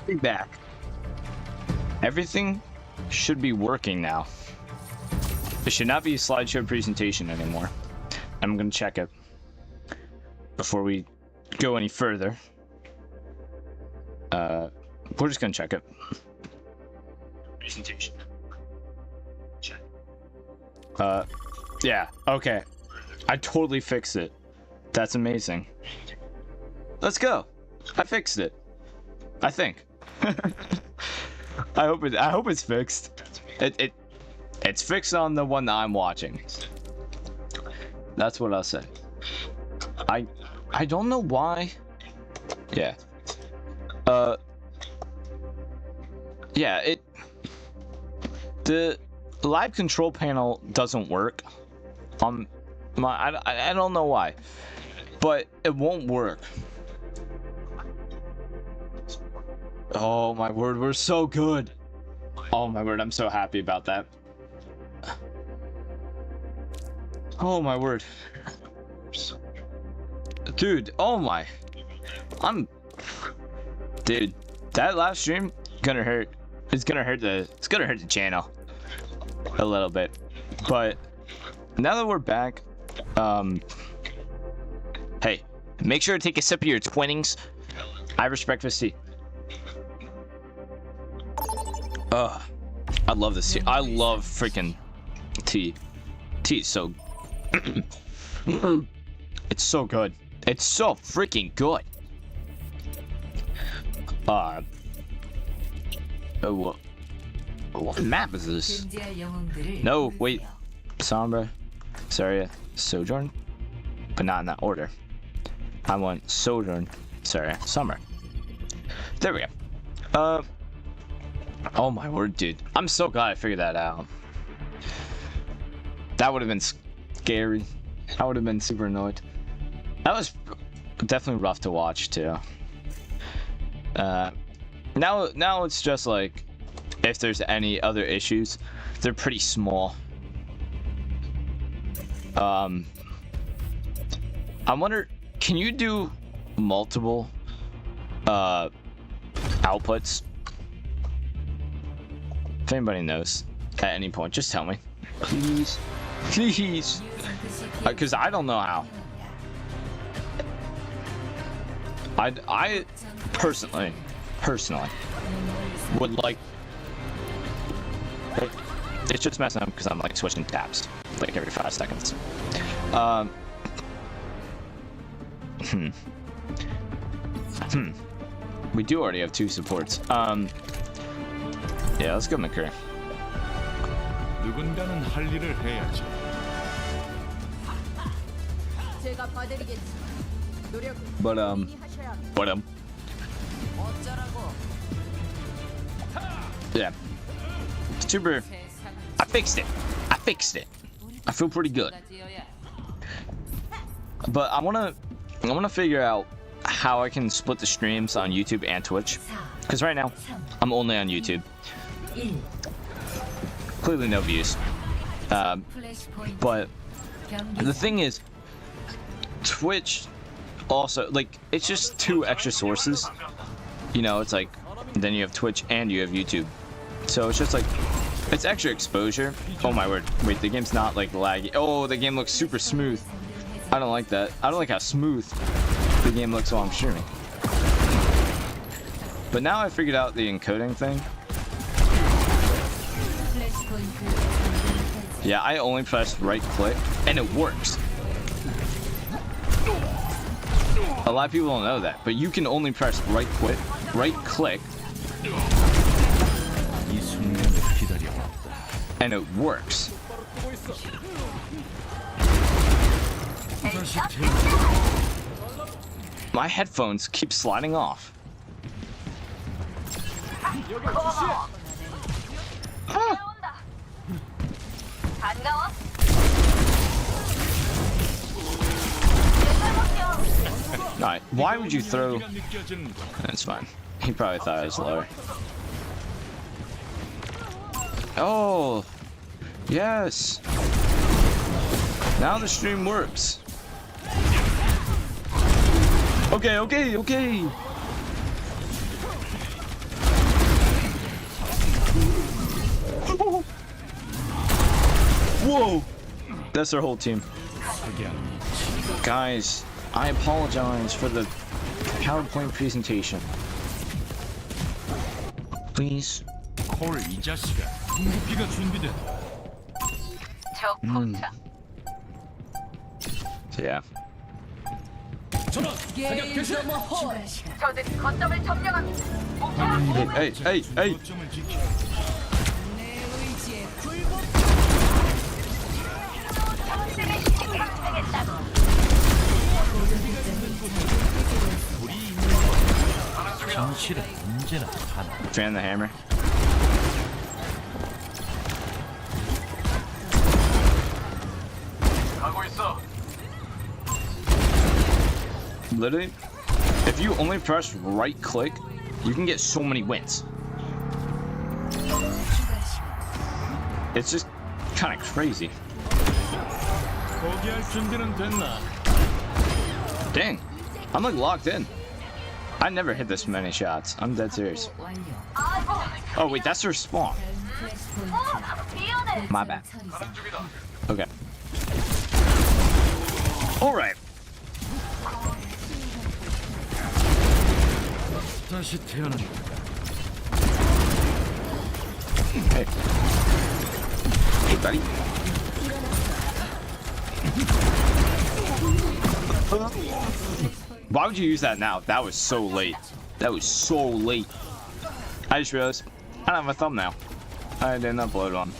Be back. Everything should be working now. It should not be a slideshow presentation anymore. I'm gonna check it before we go any further. We're just gonna check it. Presentation. Check. Yeah, okay. I totally fixed it. That's amazing. Let's go. I fixed it. I think. I hope it's fixed. It's fixed on the one that I'm watching. That's what I'll say. I don't know why. Yeah. Yeah, the live control panel doesn't work on my I don't know why, but it won't work. Oh my word, we're so good. Oh my word, I'm so happy about that. Oh my word. Dude, oh my. Dude, that live stream gonna hurt. It's gonna hurt the channel a little bit. But now that we're back, hey, make sure to take a sip of your Twinings. Irish breakfast tea. I love this tea. I love freaking tea. Tea is so it's so good. It's so freaking good. What map is this? No, wait. Sombra, Saria, Sojourn, but not in that order. I want Sojourn, Saria, Summer. There we go. Oh my word, dude. I'm so glad I figured that out. That would have been scary. I would have been super annoyed. That was definitely rough to watch too. Now it's just like, if there's any other issues, they're pretty small. I wonder, can you do multiple outputs? If anybody knows at any point, just tell me, please, please, because I don't know how. I personally would like. It's just messing up because I'm like switching tabs like every 5 seconds. We do already have 2 supports. Yeah, let's go McCurry. 누군가는 할 일을 해야지. But yeah, super. I fixed it. I feel pretty good. But I wanna figure out how I can split the streams on YouTube and Twitch, because right now I'm only on YouTube. Clearly no views. But the thing is, Twitch also, like, it's just 2 extra sources. You know, it's like, then you have Twitch and you have YouTube. So it's just like, it's extra exposure. Oh my word. Wait, the game's not like laggy. Oh, the game looks super smooth. I don't like that. I don't like how smooth the game looks while I'm streaming. But now I figured out the encoding thing. Yeah, I only press right click and it works. A lot of people don't know that, but you can only press right click, and it works. My headphones keep sliding off. Alright, why would you throw? That's fine. He probably thought I was lower. Oh, yes. Now the stream works. Okay. Whoa! That's their whole team. Guys, I apologize for the PowerPoint presentation. Please. 이 자식아. 궁극기가 준비됐다. So yeah. 저들이 거점을 점령합니다. Hey. 정실은 언제나 하나. Fan the hammer. Literally, if you only press right click, you can get so many wins. It's just kind of crazy. 포기할 준비는 됐나? Dang, I'm like locked in. I never hit this many shots. I'm dead serious. Oh wait, that's their spawn. My bad. Okay. All right. 다시 태어난다. Hey. Hey, buddy. Why would you use that now? That was so late. That was so late. I just realized I don't have a thumbnail. I didn't upload one.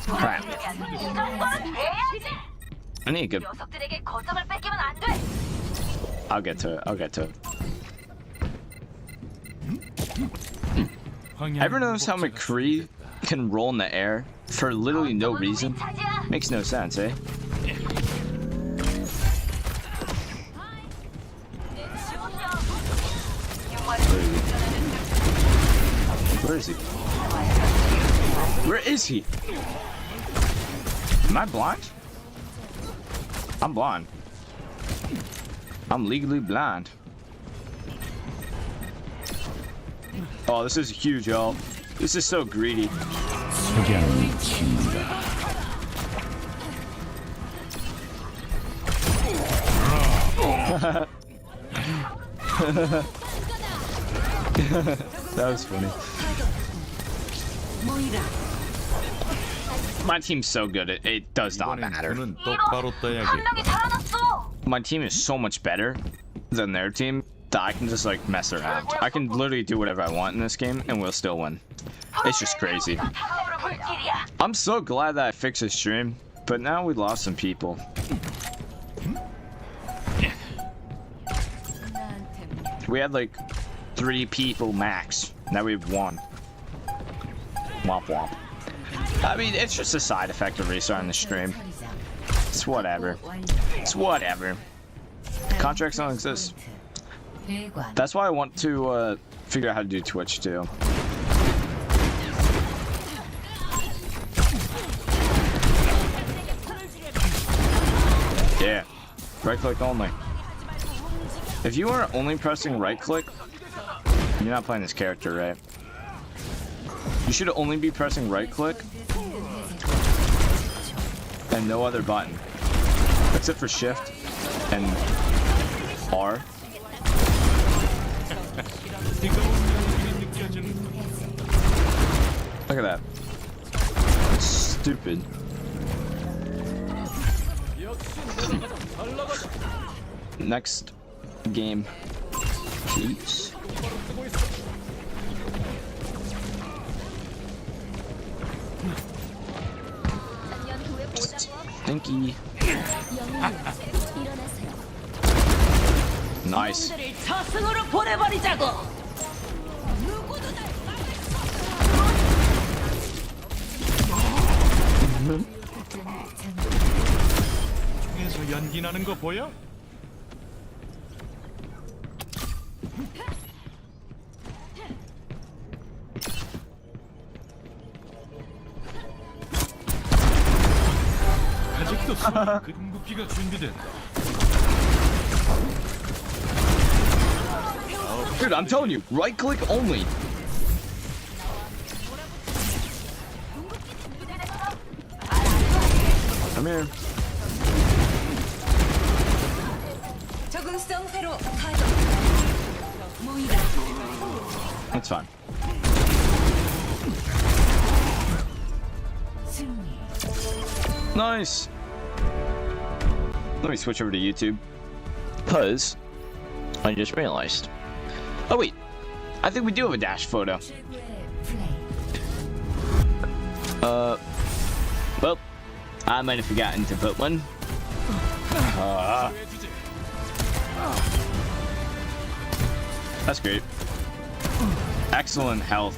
Crap. I need a good. I'll get to it. Ever notice how McCree can roll in the air for literally no reason? Makes no sense, eh? Where is he? Where is he? Am I blind? I'm blind. I'm legally blind. Oh, this is huge, y'all. This is so greedy. That was funny. My team's so good, it does not matter. My team is so much better than their team that I can just like mess around. I can literally do whatever I want in this game and we'll still win. It's just crazy. I'm so glad that I fixed the stream, but now we lost some people. We had like 3 people max. Now we have 1. Womp womp. I mean, it's just a side effect of restarting the stream. It's whatever. It's whatever. Contracts don't exist. That's why I want to figure out how to do Twitch too. Yeah. Right click only. If you are only pressing right click, you're not playing this character right. You should only be pressing right click and no other button. Except for shift and R. Look at that. Stupid. Next game, please. Thank you. Nice. 중에서 연기 나는 거 보여? 아직도 궁극기가 준비된다. Dude, I'm telling you, right click only. here. 적응성 회로 가동. 모이다. That's fine. 승리. Nice. Let me switch over to YouTube. Because I just realized. Oh wait, I think we do have a dash photo. 최고의 플레이. Well, I might have forgotten to put one. That's great. Excellent health.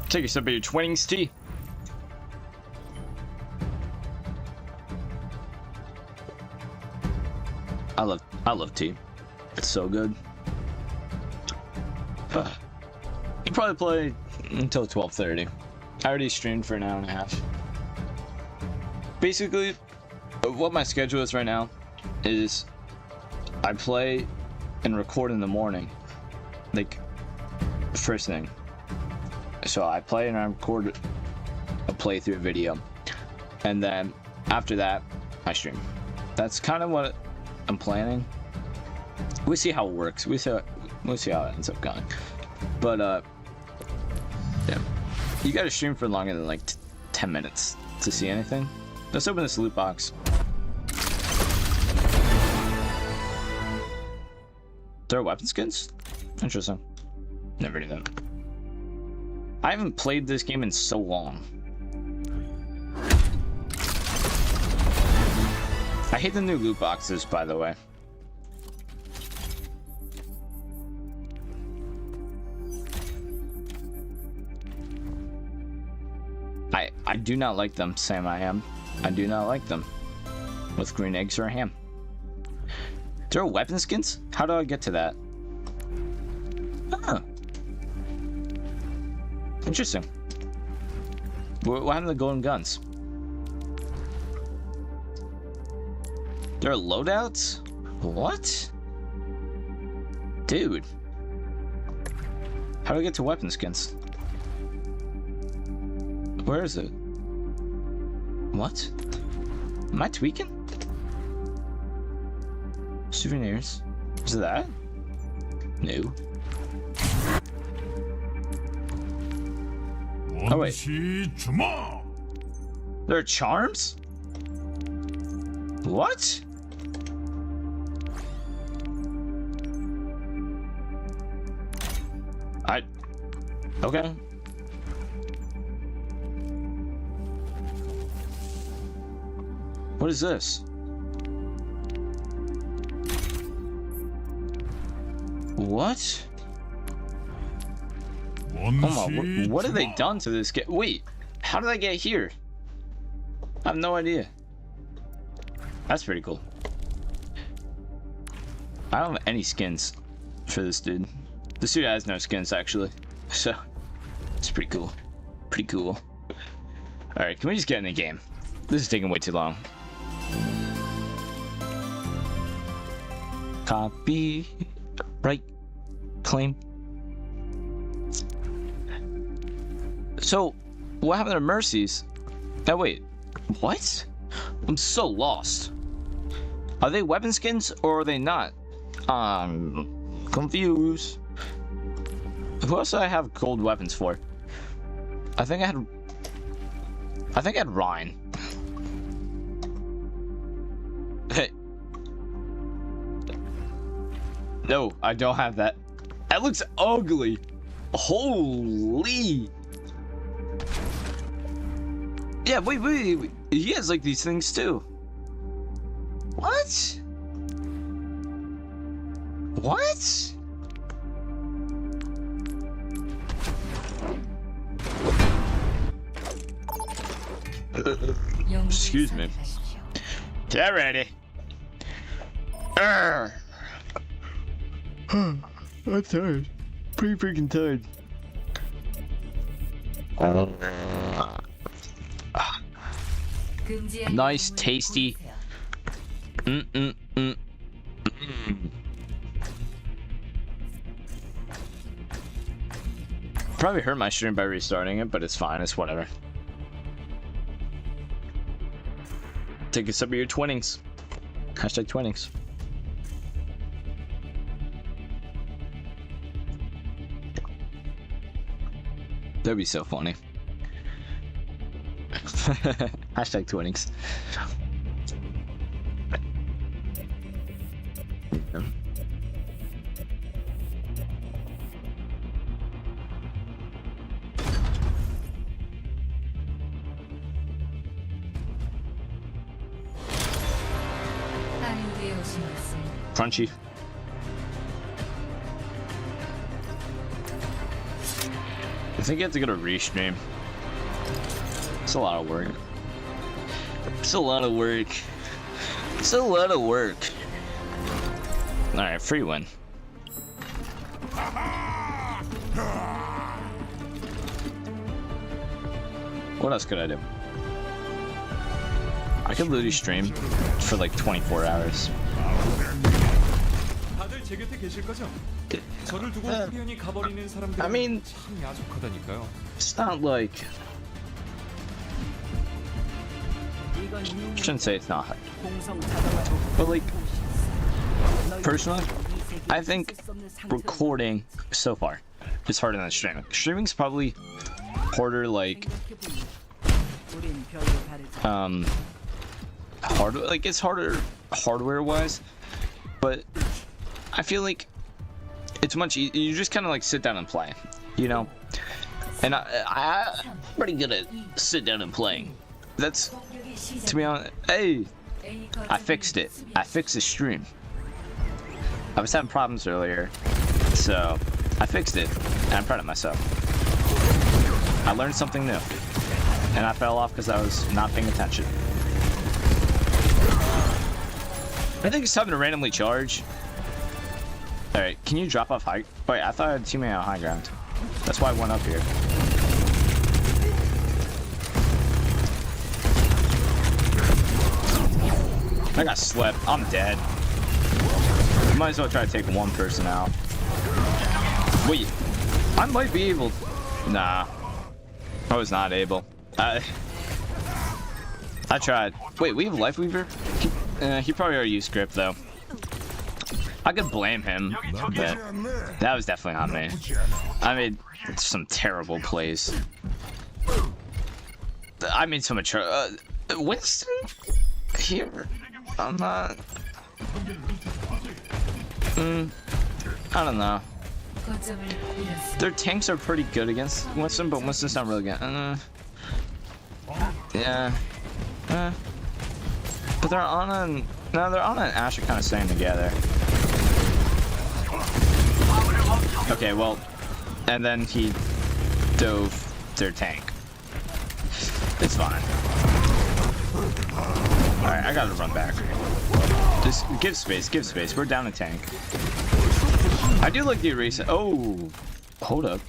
Take a sip of your Twinings tea. I love tea. It's so good. You probably play until 12:30. I already streamed for an hour and a half. Basically, what my schedule is right now is I play and record in the morning, like first thing. So I play and I record a playthrough video, and then after that I stream. That's kind of what I'm planning. We'll see how it works. We'll see how it ends up going. But yeah, you gotta stream for longer than like 10 minutes to see anything. Let's open this loot box. There are weapon skins? Interesting. Never knew that. I haven't played this game in so long. I hate the new loot boxes, by the way. I do not like them, Sam. I do not like them. With green eggs or ham. There are weapon skins? How do I get to that? Huh. Interesting. What happened to the golden guns? There are loadouts? What? Dude. How do I get to weapon skins? Where is it? What? Am I tweaking? Souvenirs. Is it that? No. Oh wait. There are charms? What? Okay. What is this? What? Oh my, what have they done to this game? Wait, how did I get here? I have no idea. That's pretty cool. I don't have any skins for this dude. This dude has no skins, actually. So, it's pretty cool. Pretty cool. Alright, can we just get in the game? This is taking way too long. Copyright claim. So, what happened to Mercies? Oh, wait. What? I'm so lost. Are they weapon skins or are they not? I'm confused. Who else do I have gold weapons for? I think I had Ryan. Hey. No, I don't have that. That looks ugly. Holy. Yeah, wait. He has like these things too. What? What? Excuse me. Get ready. I'm tired. Pretty freaking tired. Nice, tasty. Probably hurt my stream by restarting it, but it's fine. It's whatever. Take a sip of your Twinnings. Hashtag Twinnings. That'd be so funny. Hashtag Twinnings. Crunchy. I think you have to go to restream. It's a lot of work. It's a lot of work. It's a lot of work. Alright, free win. What else could I do? I could literally stream for like 24 hours. 다들 제 곁에 계실 거죠? 저를 두고 후련히 가버리는 사람들은 I mean, 참 야속하다니까요. it's not like... Shouldn't say it's not hard. But like, personally, I think recording so far is harder than streaming. Streaming's probably harder, like, it's harder hardware-wise, but I feel like it's much easier. You just kind of like sit down and play, you know? And I'm pretty good at sit down and playing. That's, to be honest, hey, I fixed it. I fixed the stream. I was having problems earlier, so I fixed it, and I'm proud of myself. I learned something new, and I fell off because I was not paying attention. I think it's time to randomly charge. Alright, can you drop off high? Wait, I thought I had a teammate on high ground. That's why I went up here. I got slept. I'm dead. Might as well try to take one person out. Wait, I might be able. Nah, I was not able. I tried. Wait, we have Life Weaver? He probably already used script though. I could blame him, but that was definitely on me. I made some terrible plays. I made so much. Winston here. I'm not. I don't know. Their tanks are pretty good against Winston, but Winston's not really good. Yeah. But they're on an. No, they're on an Asher kind of staying together. Okay, well, and then he dove their tank. It's fine. Alright, I gotta run back. Just give space, give space. We're down a tank. I do like the eraser. Oh, hold up.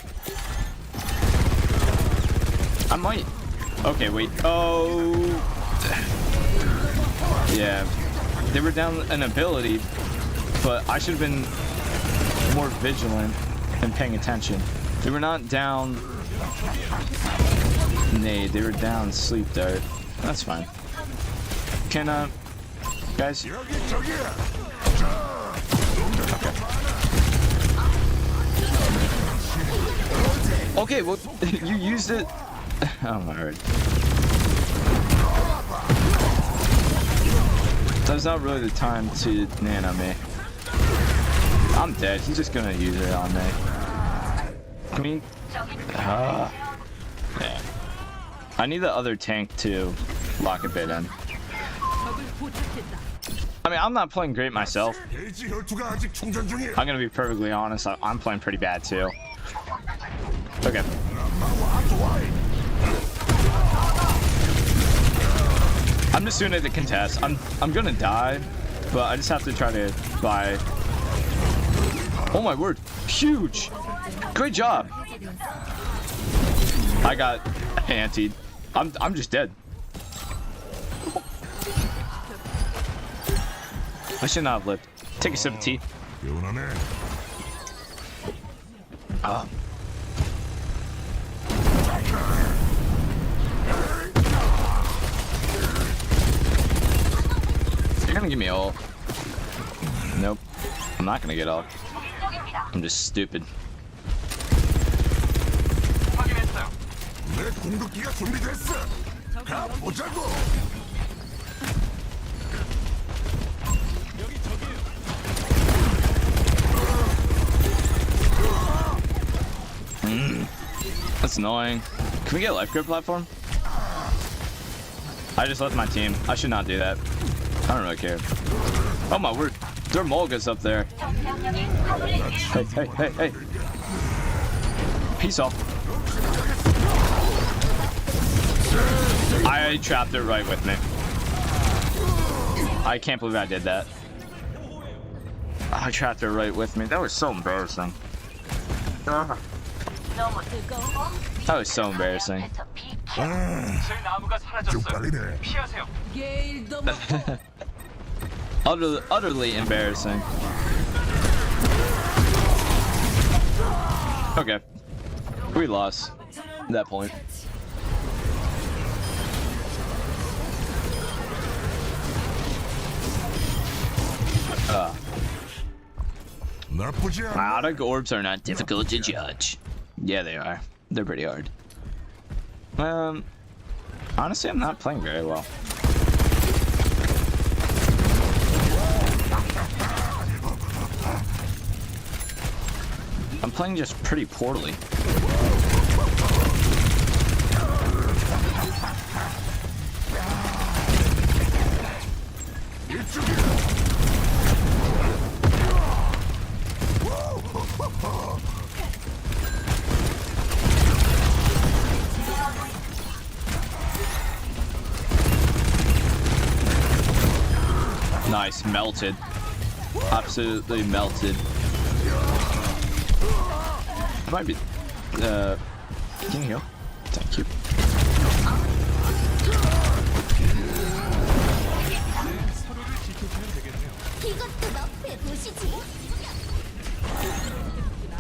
I might. Okay, wait. Oh. Yeah. They were down an ability, but I should have been more vigilant and paying attention. They were not down nade, they were down sleep dart. That's fine. Can guys? Okay, well you used it. Oh my word. That's not really the time to nano me. I'm dead. He's just gonna use it on me. Can we? Yeah. I need the other tank to lock a bit in. I mean, I'm not playing great myself. I'm gonna be perfectly honest. I'm playing pretty bad too. Okay. I'm just doing it to contest. I'm gonna die, but I just have to try to buy. Oh my word! Huge! Great job! I got antied. I'm just dead. I should not have lived. Take a sip of tea. gonna give me ult. Nope. I'm not gonna get ult. I'm just stupid. 내 궁극기가 준비됐어. 가보자고. That's annoying. Can we get a life grip platform? I just left my team. I should not do that. I don't really care. Oh my word. There are Molgas up there. Hey, hey, hey, hey. Peace off. I trapped it right with me. I can't believe I did that. I trapped it right with me. That was so embarrassing. That was so embarrassing. 좀 빨리네. Utterly embarrassing. Okay. We lost at that point. 나쁘지 않아. Chaotic orbs are not difficult to judge. Yeah, they are. They're pretty hard. Honestly, I'm not playing very well. I'm playing just pretty poorly. Nice, melted. Absolutely melted. Might be. Can you heal? Thank you.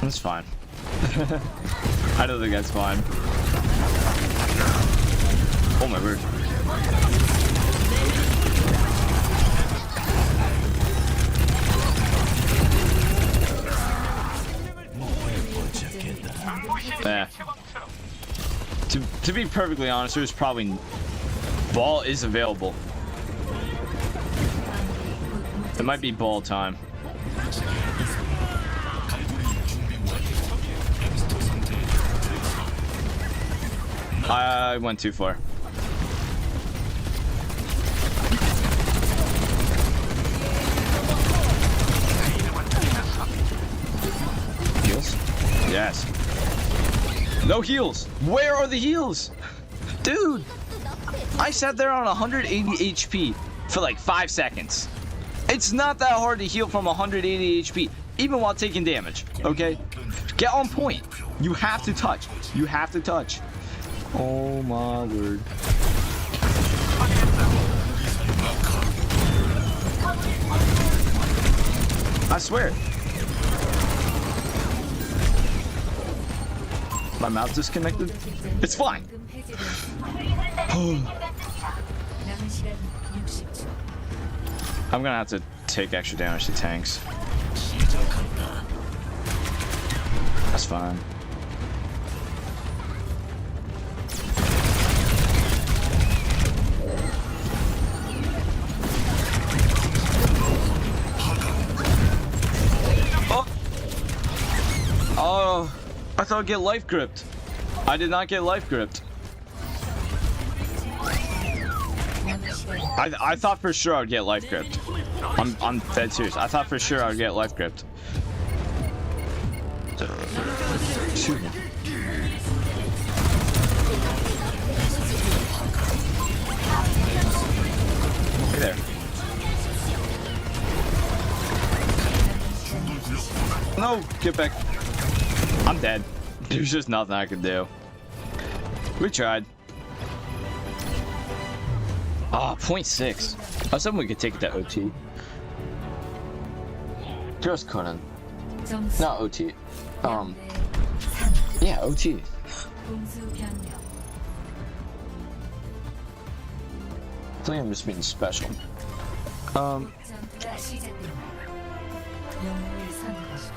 That's fine. I don't think that's fine. Oh my word. Yeah. To be perfectly honest, there's probably ball is available. It might be ball time. I went too far. Heals? Yes. No heals. Where are the heals? Dude, I sat there on 180 HP for like 5 seconds. It's not that hard to heal from 180 HP, even while taking damage, okay? Get on point. You have to touch. You have to touch. Oh my word. I swear. My mouth disconnected? It's fine. I'm gonna have to take extra damage to tanks. That's fine. Oh, I thought I'd get life gripped. I did not get life gripped. I thought for sure I'd get life gripped. I'm dead serious. I thought for sure I'd get life gripped. Shoot me. Hey there. No, get back. I'm dead. There's just nothing I could do. We tried. Ah, 0.6. I was hoping we could take it to OT. Just couldn't. Not OT. Yeah, OT. I think I'm just being special. 전투가 시작됩니다. 영웅을 선택하십시오.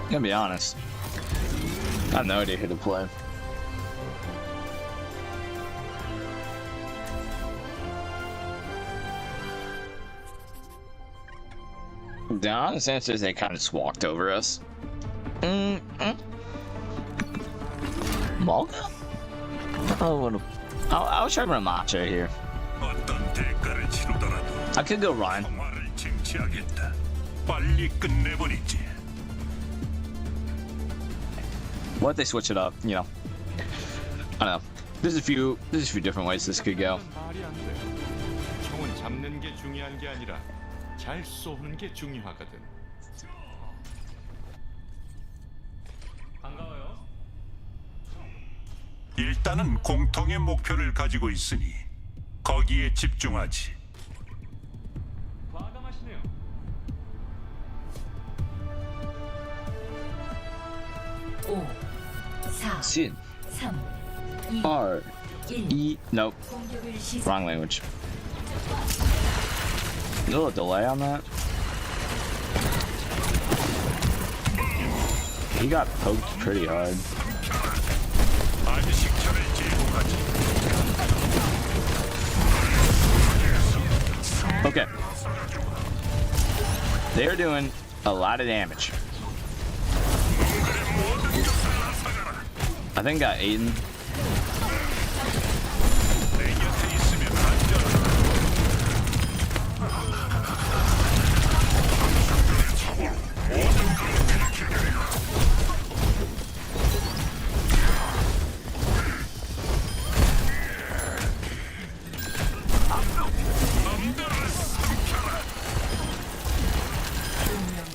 Gonna be honest, I have no idea who to play. The honest answer is they kind of just walked over us. Malga? I'll try Ramacha here. 어떤 대가를 치르더라도 I could go Ryan. 평화를 쟁취하겠다. 빨리 끝내버리지. What if they switch it up? You know, I don't know. There's a few different ways this could go. 말이 안 돼. 총은 잡는 게 중요한 게 아니라 잘 쏘는 게 중요하거든. 반가워요. 일단은 공통의 목표를 가지고 있으니 거기에 집중하지. 과감하시네요. 5, 4, Sin. 3, 2, R. 1. E. Nope. 공격을 시작. Wrong language. A little delay on that. He got poked pretty hard. 안식처를 제공하지. Okay. They're doing a lot of damage. I think got Aiden. 내 곁에 있으면 안전하다.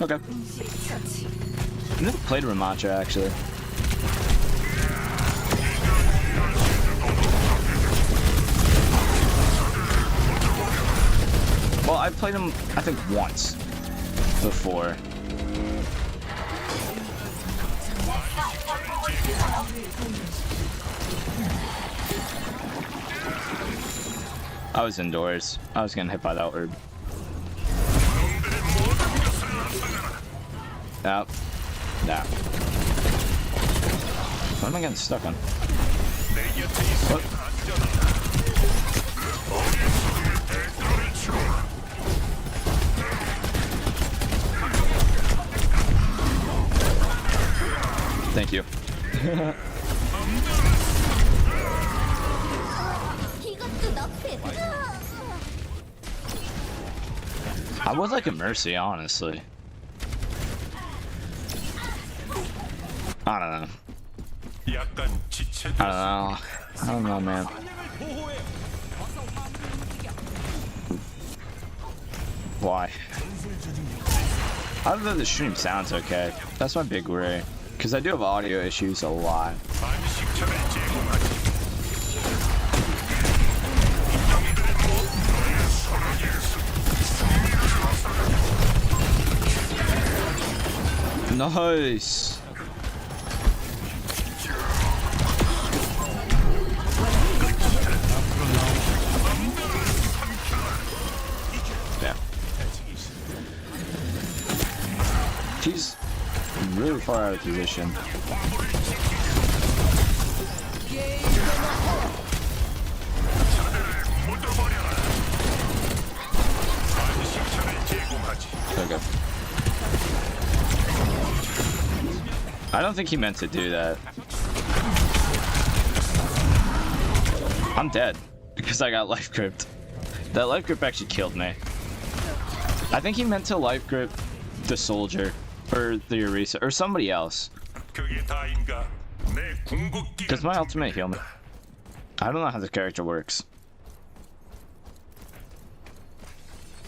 Okay. I never played Ramacha actually. Well, I played him I think once before. I was indoors. I was getting hit by that herb. Yep. Nah. What am I getting stuck on? What? Thank you. I would like a mercy, honestly. I don't know. 약간 지체됐어. I don't know, man. Why? Other than the stream sounds okay. That's my big worry. Because I do have audio issues a lot. 안식처를 제공하지. Nice. Yeah. He's really far out of position. Okay. I don't think he meant to do that. I'm dead because I got life gripped. That life grip actually killed me. I think he meant to life grip the soldier or the Orisa or somebody else. 그게 다인가? 내 궁극기가 Does my ultimate heal me? I don't know how this character works.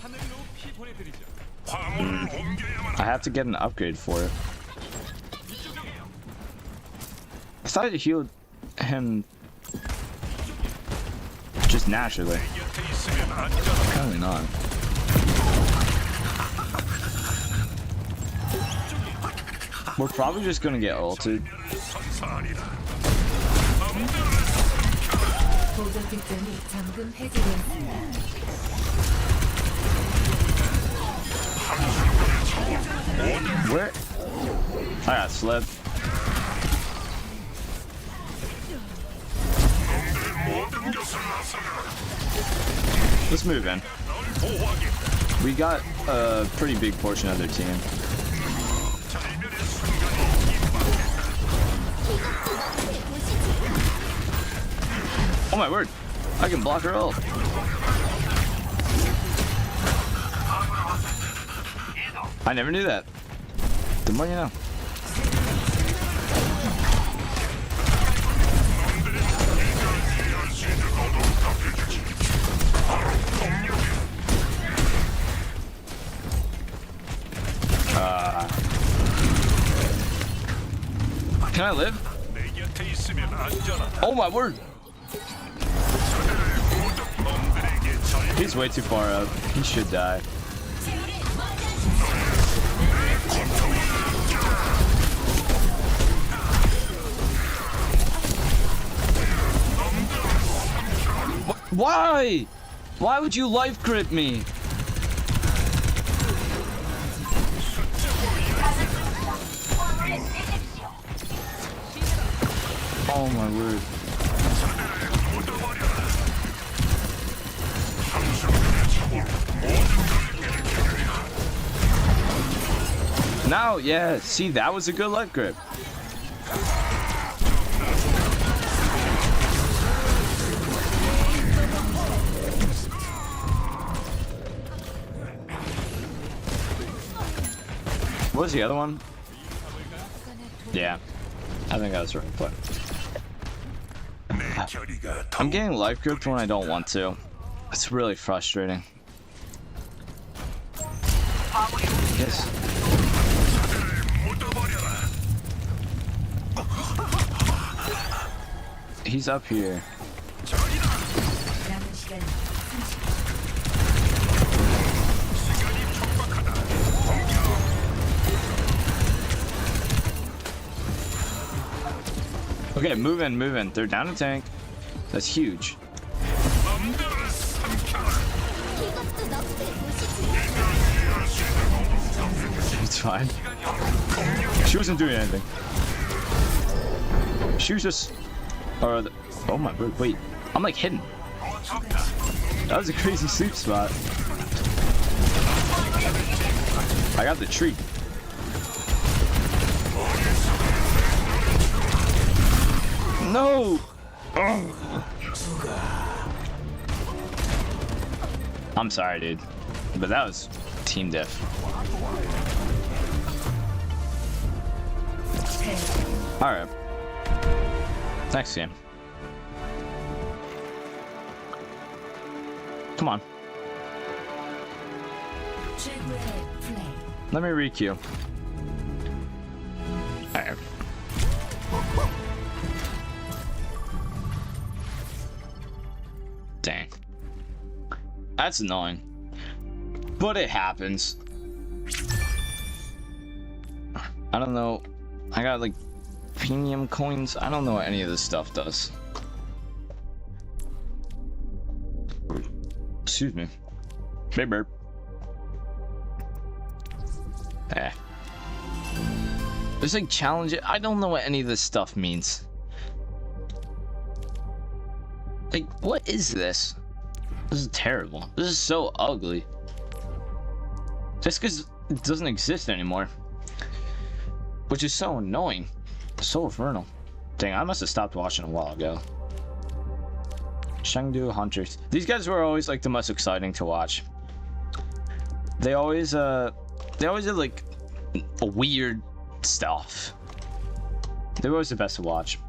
하늘 높이 보내드리죠. 화물을 옮겨야만 I have to get an upgrade for it. I thought it healed him just naturally. 곁에 있으면 안전하다. Apparently not. We're probably just gonna get ulted. 선사하리라. 보조 득점이 잠금 해제되었습니다. Where? I got slipped. Let's move in. We got a pretty big portion of their team. Oh my word! I can block her ult. I never knew that. The more you know. Can I live? 내 곁에 있으면 안전하다. Oh my word! 놈들에게 절 He's way too far up. He should die. Why? Why would you life grip me? Oh my word. Now, yeah, see, that was a good life grip. What was the other one? Yeah, I think that was the right play. 내 결의가 I'm getting life gripped when I don't want to. It's really frustrating. Yes. He's up here. 남은 시간 30초. Okay, move in, move in. They're down a tank. That's huge. It's fine. She wasn't doing anything. She was just... oh my word, wait. I'm like hidden. That was a crazy sleep spot. I got the tree. No! Ugh. I'm sorry, dude. But that was team diff. Alright. Next game. Come on. 최고의 플레이. Let me re-queue. Alright. Dang. That's annoying. But it happens. I don't know. I got like premium coins. I don't know what any of this stuff does. Excuse me. Big bird. Eh. There's like challenge. I don't know what any of this stuff means. Like, what is this? This is terrible. This is so ugly. Just because it doesn't exist anymore. Which is so annoying. So infernal. Dang, I must have stopped watching a while ago. Chengdu Hunters. These guys were always like the most exciting to watch. They always did like weird stuff. They were always the best to watch.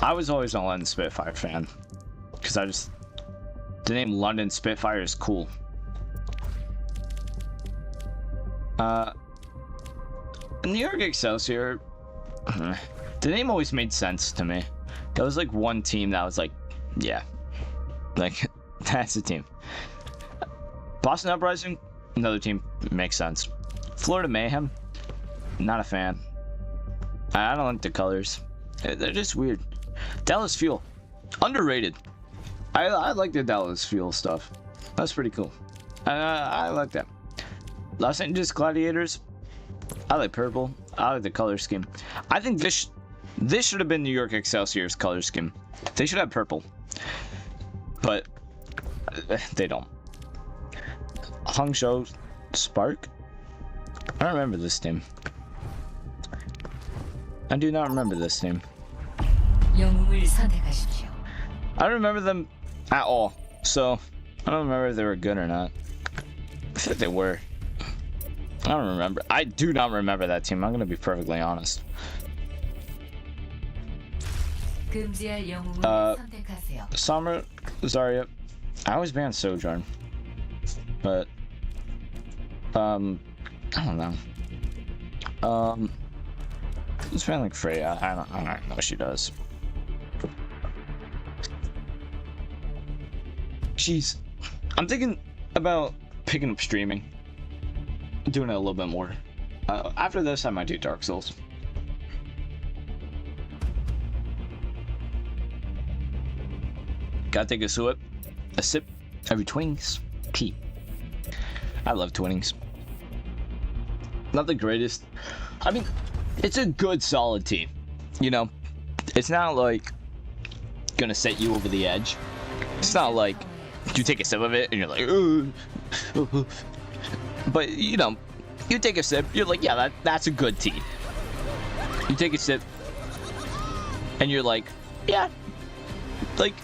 I was always a London Spitfire fan because the name London Spitfire is cool. New York Excelsior, the name always made sense to me. There was like one team that was like, yeah, like that's a team. Boston Uprising, Another team makes sense. Florida Mayhem, not a fan. I don't like the colors. They're just weird. Dallas Fuel, underrated. I like the Dallas Fuel stuff. That's pretty cool. I like that. Los Angeles Gladiators, I like purple. I like the color scheme. I think this should have been New York Excelsior's color scheme. They should have purple, but they don't. Hangzhou Spark. I don't remember this team. I do not remember this team. 영웅을 선택하십시오. I don't remember them at all, so I don't remember if they were good or not. I think they were. I don't remember. I do not remember that team. I'm gonna be perfectly honest. 금지할 영웅을 선택하세요. Summer, Zarya. I always ban Sojourn, but I don't know. It's ban like Freya. I don't know what she does. Jeez, I'm thinking about picking up streaming, doing it a little bit more. After this, I might do Dark Souls. Gotta take a sip every Twinings tea. I love Twinings. Not the greatest. I mean, it's a good solid tea. You know, it's not like gonna set you over the edge. It's not like you take a sip of it and you're like, ugh. But you know, you take a sip, you're like, yeah, that's a good tea. You take a sip and you're like, yeah, like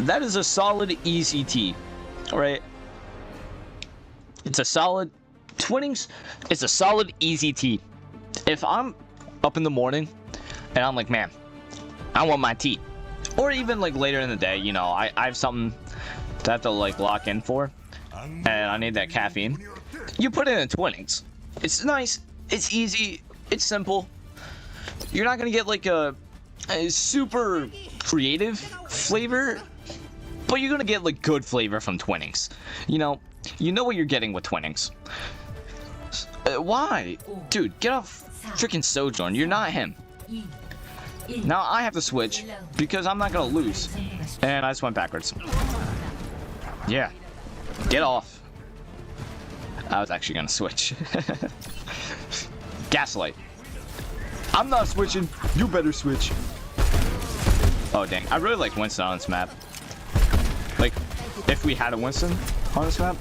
that is a solid easy tea. All right, it's a solid Twinings. It's a solid easy tea. If I'm up in the morning and I'm like, man, I want my tea, or even like later in the day, you know, I have something that I have to like lock in for and I need that caffeine, you put it in Twinings. It's nice, it's easy, it's simple. You're not gonna get like a super creative flavor, but you're gonna get like good flavor from Twinings. You know what you're getting with Twinings. Why? Dude, get off freaking Sojourn. You're not him. Now I have to switch because I'm not gonna lose. And I just went backwards. Yeah. Get off. I was actually gonna switch. Gaslight. I'm not switching. You better switch. Oh dang. I really like Winston on this map. Like, if we had a Winston on this map,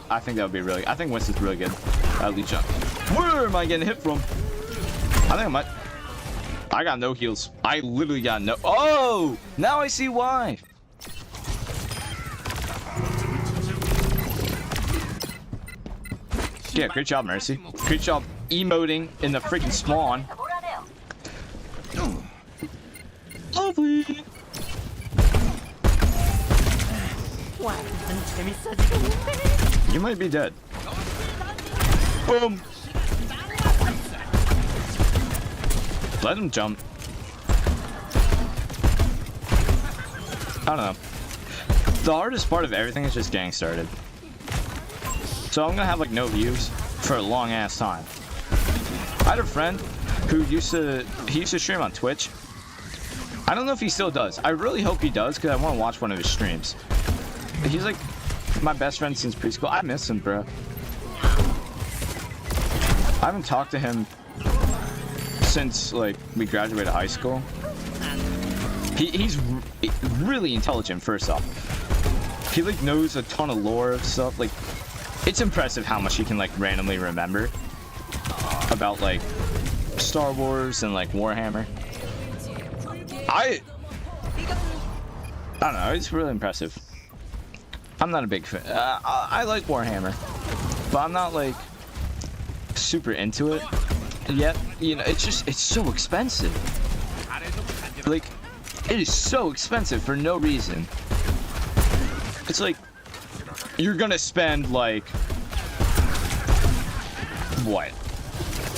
I think that would be really. I think Winston's really good. Lead jump. Where am I getting hit from? I think I might. I got no heals. I literally got no. Oh! Now I see why. Yeah, great job, Mercy. Great job emoting in the freaking spawn. Lovely. You might be dead. Boom. Let him jump. I don't know. The hardest part of everything is just getting started. So I'm gonna have like no views for a long ass time. I had a friend who used to stream on Twitch. I don't know if he still does. I really hope he does because I want to watch one of his streams. He's like my best friend since preschool. I miss him, bro. I haven't talked to him since like we graduated high school. He's really intelligent. First off, he like knows a ton of lore of stuff. Like, it's impressive how much he can like randomly remember about like Star Wars and like Warhammer. I don't know. It's really impressive. I'm not a big fan. I like Warhammer, but I'm not like super into it yet. You know, it's so expensive. Like, it is so expensive for no reason. It's like you're gonna spend like what,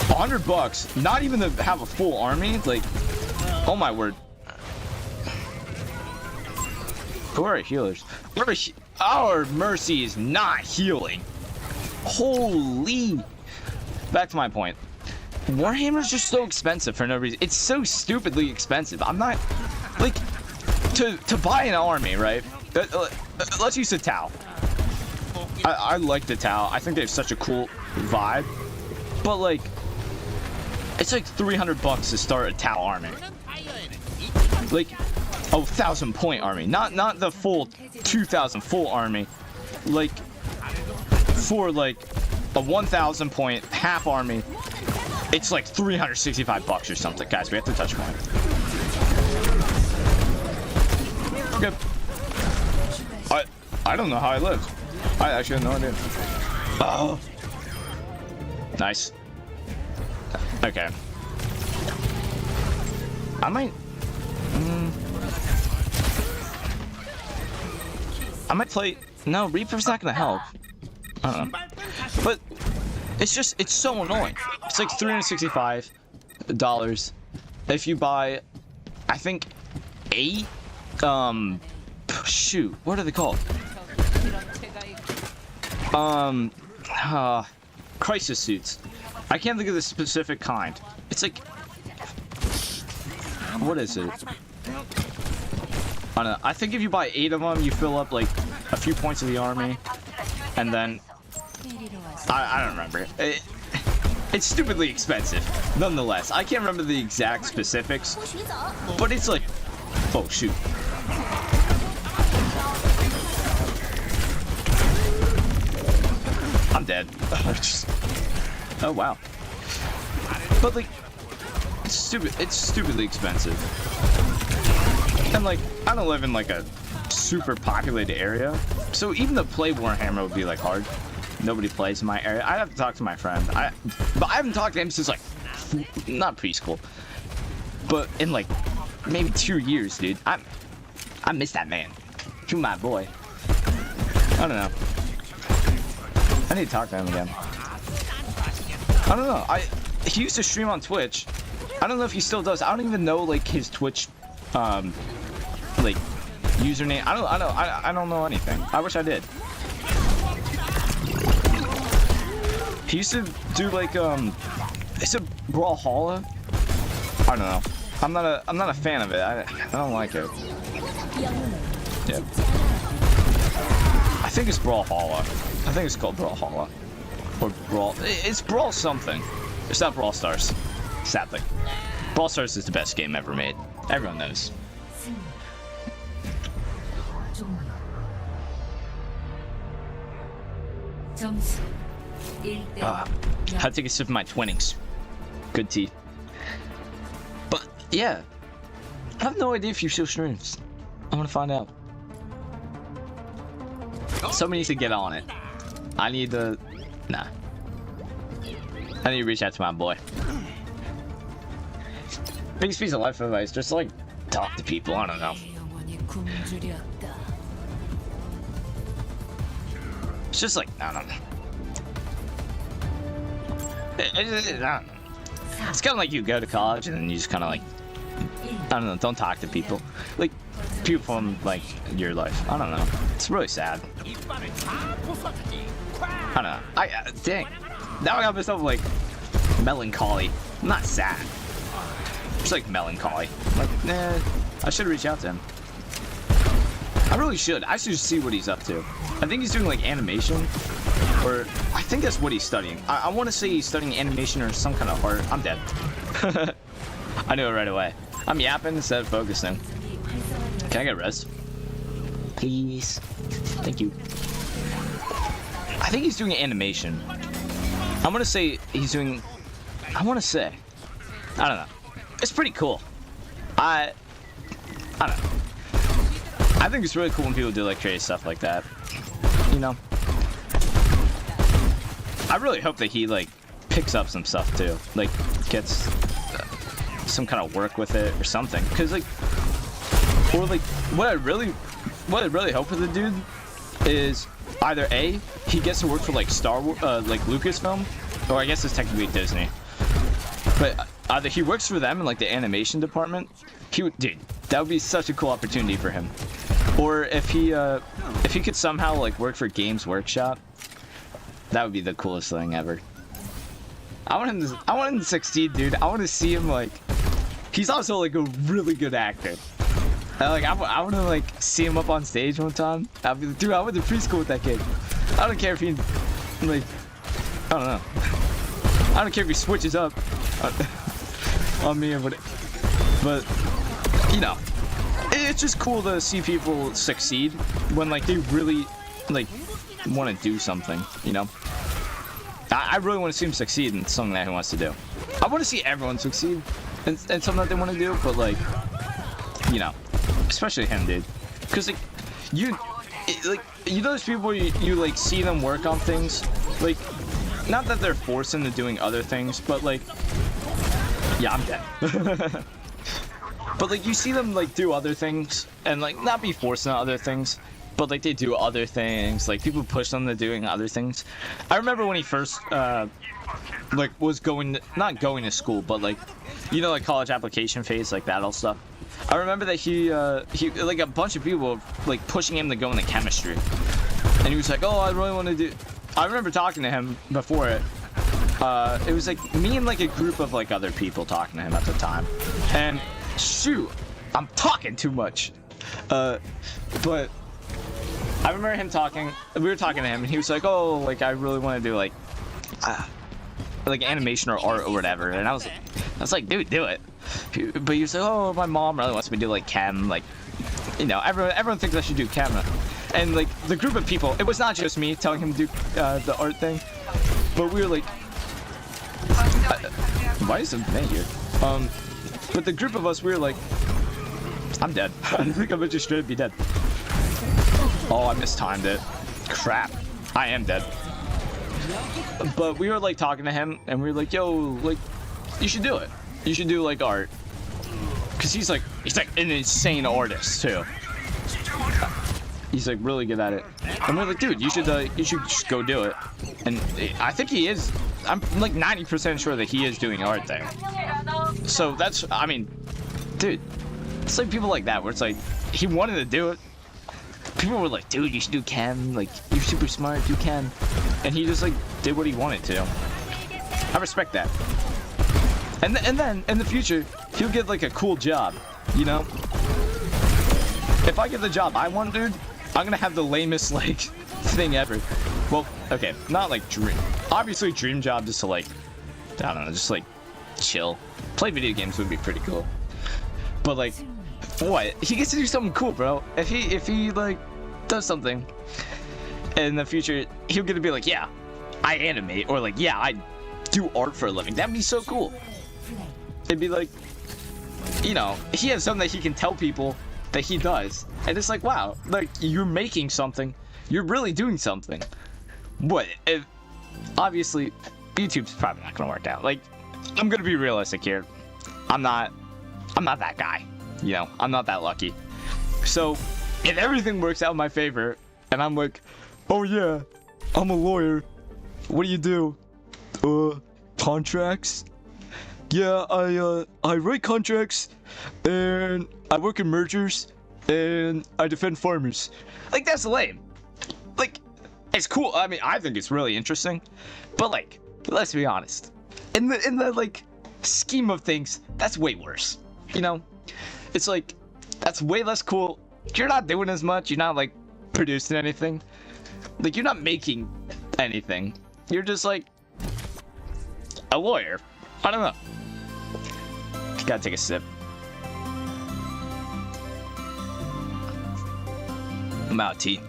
$100, not even to have a full army. Like, oh my word. Who are our healers? Our Mercy is not healing. Holy. Back to my point. Warhammer's just so expensive for no reason. It's so stupidly expensive. I'm not like to buy an army, right? Let's use the Tau. I like the Tau. I think they have such a cool vibe. But like, it's like $300 to start a Tau army. Like, a 1,000-point army, not the full 2,000 full army. Like, for like a 1,000-point half army, it's like $365 or something. Guys, we have to touch point. Okay. I don't know how I lived. I actually have no idea. Oh. Nice. Okay. I might... I might play... No, Reaper's not gonna help. I don't know. But it's just, it's so annoying. It's like $365 if you buy, I think, 8, shoot, what are they called? Crisis suits. I can't think of the specific kind. It's like, what is it? I don't know. I think if you buy 8 of them, you fill up like a few points of the army, and then I don't remember. It's stupidly expensive, nonetheless. I can't remember the exact specifics, but it's like, oh shoot. I'm dead. Oh wow. But like, it's stupid. It's stupidly expensive. And like, I don't live in like a super populated area, so even to play Warhammer would be like hard. Nobody plays in my area. I'd have to talk to my friend. But I haven't talked to him since like, not preschool, but in like maybe 2 years, dude. I miss that man. He's my boy. I don't know. I need to talk to him again. I don't know. He used to stream on Twitch. I don't know if he still does. I don't even know like his Twitch, like username. I don't know anything. I wish I did. He used to do like it's a Brawlhalla. I don't know. I'm not a fan of it. I don't like it. Yeah. I think it's Brawlhalla. I think it's called Brawlhalla. Or Brawl. It's Brawl something. It's not Brawl Stars. Sadly. Brawl Stars is the best game ever made. Everyone knows. Had to take a sip of my Twinings. Good tea. But yeah, I have no idea if you still streams. I want to find out. Somebody needs to get on it. I need to. Nah. I need to reach out to my boy. Biggest piece of life advice: just like talk to people. I don't know. It's just like I don't know. It's kind of like you go to college and then you just kind of like, I don't know, don't talk to people. Like, people from, like, your life. I don't know. It's really sad. I don't know. Dang. Now I got myself, like, melancholy. I'm not sad. Just, like, melancholy. Like, nah, I should reach out to him. I really should. I should see what he's up to. I think he's doing, like, animation. Or, I think that's what he's studying. I want to say he's studying animation or some kind of art. I'm dead. I knew it right away. I'm yapping instead of focusing. Can I get rest? Please. Thank you. I think he's doing animation. I'm gonna say he's doing... I want to say. I don't know. It's pretty cool. I don't know. I think it's really cool when people do, like, creative stuff like that. You know? I really hope that he, like, picks up some stuff, too. Like, gets some kind of work with it or something. Because, like, or, like, what I really hope for the dude is either A, he gets to work for, like, Star Wars, like, Lucasfilm, or I guess it's technically Disney. But either he works for them in, like, the animation department, dude, that would be such a cool opportunity for him. Or if he could somehow, like, work for Games Workshop, That would be the coolest thing ever. I want him to succeed, dude. I want to see him like. He's also like a really good actor. Like I want to like see him up on stage one time. I'll be like, dude, I went to preschool with that kid. I don't care if he like. I don't know. I don't care if he switches up on me or whatever. But you know, it's just cool to see people succeed when like they really like want to do something. You know. I really want to see him succeed in something that he wants to do. I want to see everyone succeed in something that they want to do, but like, you know, especially him, dude. Because like, you know those people where you like see them work on things, like, not that they're forced into doing other things, but like, yeah, I'm dead. But like, you see them like do other things and like not be forced into other things. But like they do other things, like people push them to doing other things. I remember when he first like was not going to school, but like, you know, like college application phase, like that all stuff. I remember that he like a bunch of people were, like pushing him to go into chemistry, and he was like, oh, I really want to do. I remember talking to him before it. It was like me and like a group of like other people talking to him at the time, and shoot, I'm talking too much, but. I remember him talking. We were talking to him, and he was like, "Oh, like I really want to do like animation or art or whatever." And I was like, "Dude, do it." But he was like, "Oh, my mom really wants me to do like chem, like, you know, everyone thinks I should do chem." And like the group of people, it was not just me telling him to do the art thing, but we were like, "Why is it me here?" But the group of us, we were like, "I'm dead. I think I'm gonna just straight up be dead." Oh, I mistimed it. Crap. I am dead. But we were like talking to him, and we were like, yo, like, you should do it. You should do like art. Cause he's like an insane artist too. He's like really good at it. And we're like, dude, you should just go do it. And I think he is. I'm like 90% sure that he is doing art there. So that's, I mean, dude, it's like people like that where it's like, he wanted to do it. People were like, dude, you should do chem, like, you're super smart, do chem. And he just, like, did what he wanted to. I respect that. And then, in the future, he'll get, like, a cool job, you know? If I get the job I want, dude, I'm gonna have the lamest, like, thing ever. Well, okay, not, like, dream. Obviously, dream job just to, like, I don't know, just, like, chill. Play video games would be pretty cool. But, like, what? He gets to do something cool, bro. If he like does something in the future, he'll get to be like, yeah, I animate, or like, yeah, I do art for a living. That'd be so cool. It'd be like, you know, he has something that he can tell people that he does, and it's like, wow, like you're making something, you're really doing something. What? Obviously, YouTube's probably not gonna work out. Like, I'm gonna be realistic here. I'm not that guy. You know, I'm not that lucky. So, if everything works out in my favor, and I'm like, oh yeah, I'm a lawyer. What do? Contracts? Yeah, I write contracts, and I work in mergers, and I defend farmers. Like, that's lame. Like, it's cool. I mean, I think it's really interesting, but like, let's be honest. In the like scheme of things, that's way worse. You know? It's like, that's way less cool. You're not doing as much. You're not like producing anything. Like, you're not making anything. You're just like a lawyer. I don't know. Gotta take a sip. I'm out of tea.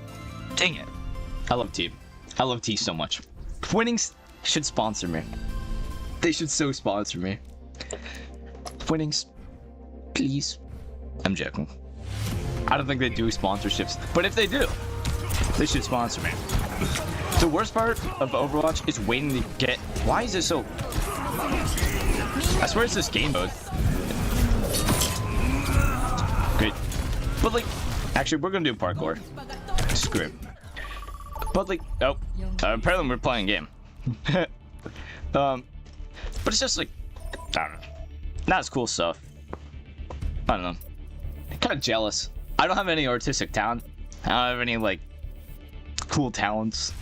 Dang it. I love tea. I love tea so much. Winnings should sponsor me. They should so sponsor me. Winnings, please. I'm joking. I don't think they do sponsorships, but if they do, they should sponsor me. The worst part of Overwatch is waiting to get. Why is it so? I swear it's this game mode. Great. But like, actually, we're gonna do parkour. Screw it. But like, oh, apparently we're playing a game. But it's just like, I don't know, not as cool stuff. I don't know. Kind of jealous. I don't have any artistic talent. I don't have any like cool talents.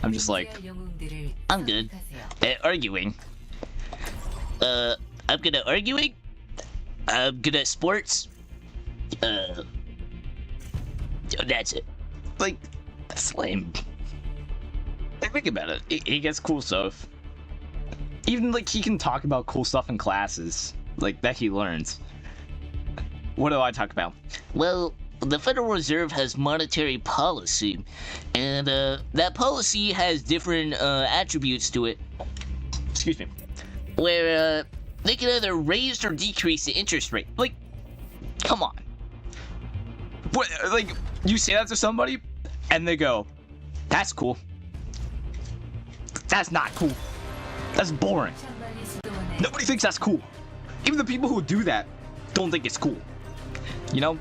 I'm just like, 금지할 영웅들을 I'm good 선택하세요. at arguing. I'm good at arguing. I'm good at sports. That's it. Like, that's lame. Like, think about it. He gets cool stuff. Even, like, he can talk about cool stuff in classes, like, that he learns. What do I talk about? Well, the Federal Reserve has monetary policy, and, that policy has different, attributes to it. Excuse me. Where, they can either raise or decrease the interest rate. Like, come on. What, like, you say that to somebody, and they go, that's cool. That's not cool. That's boring. 빨리 시도하네. Nobody thinks that's cool. Even the people who do that don't think it's cool. You know?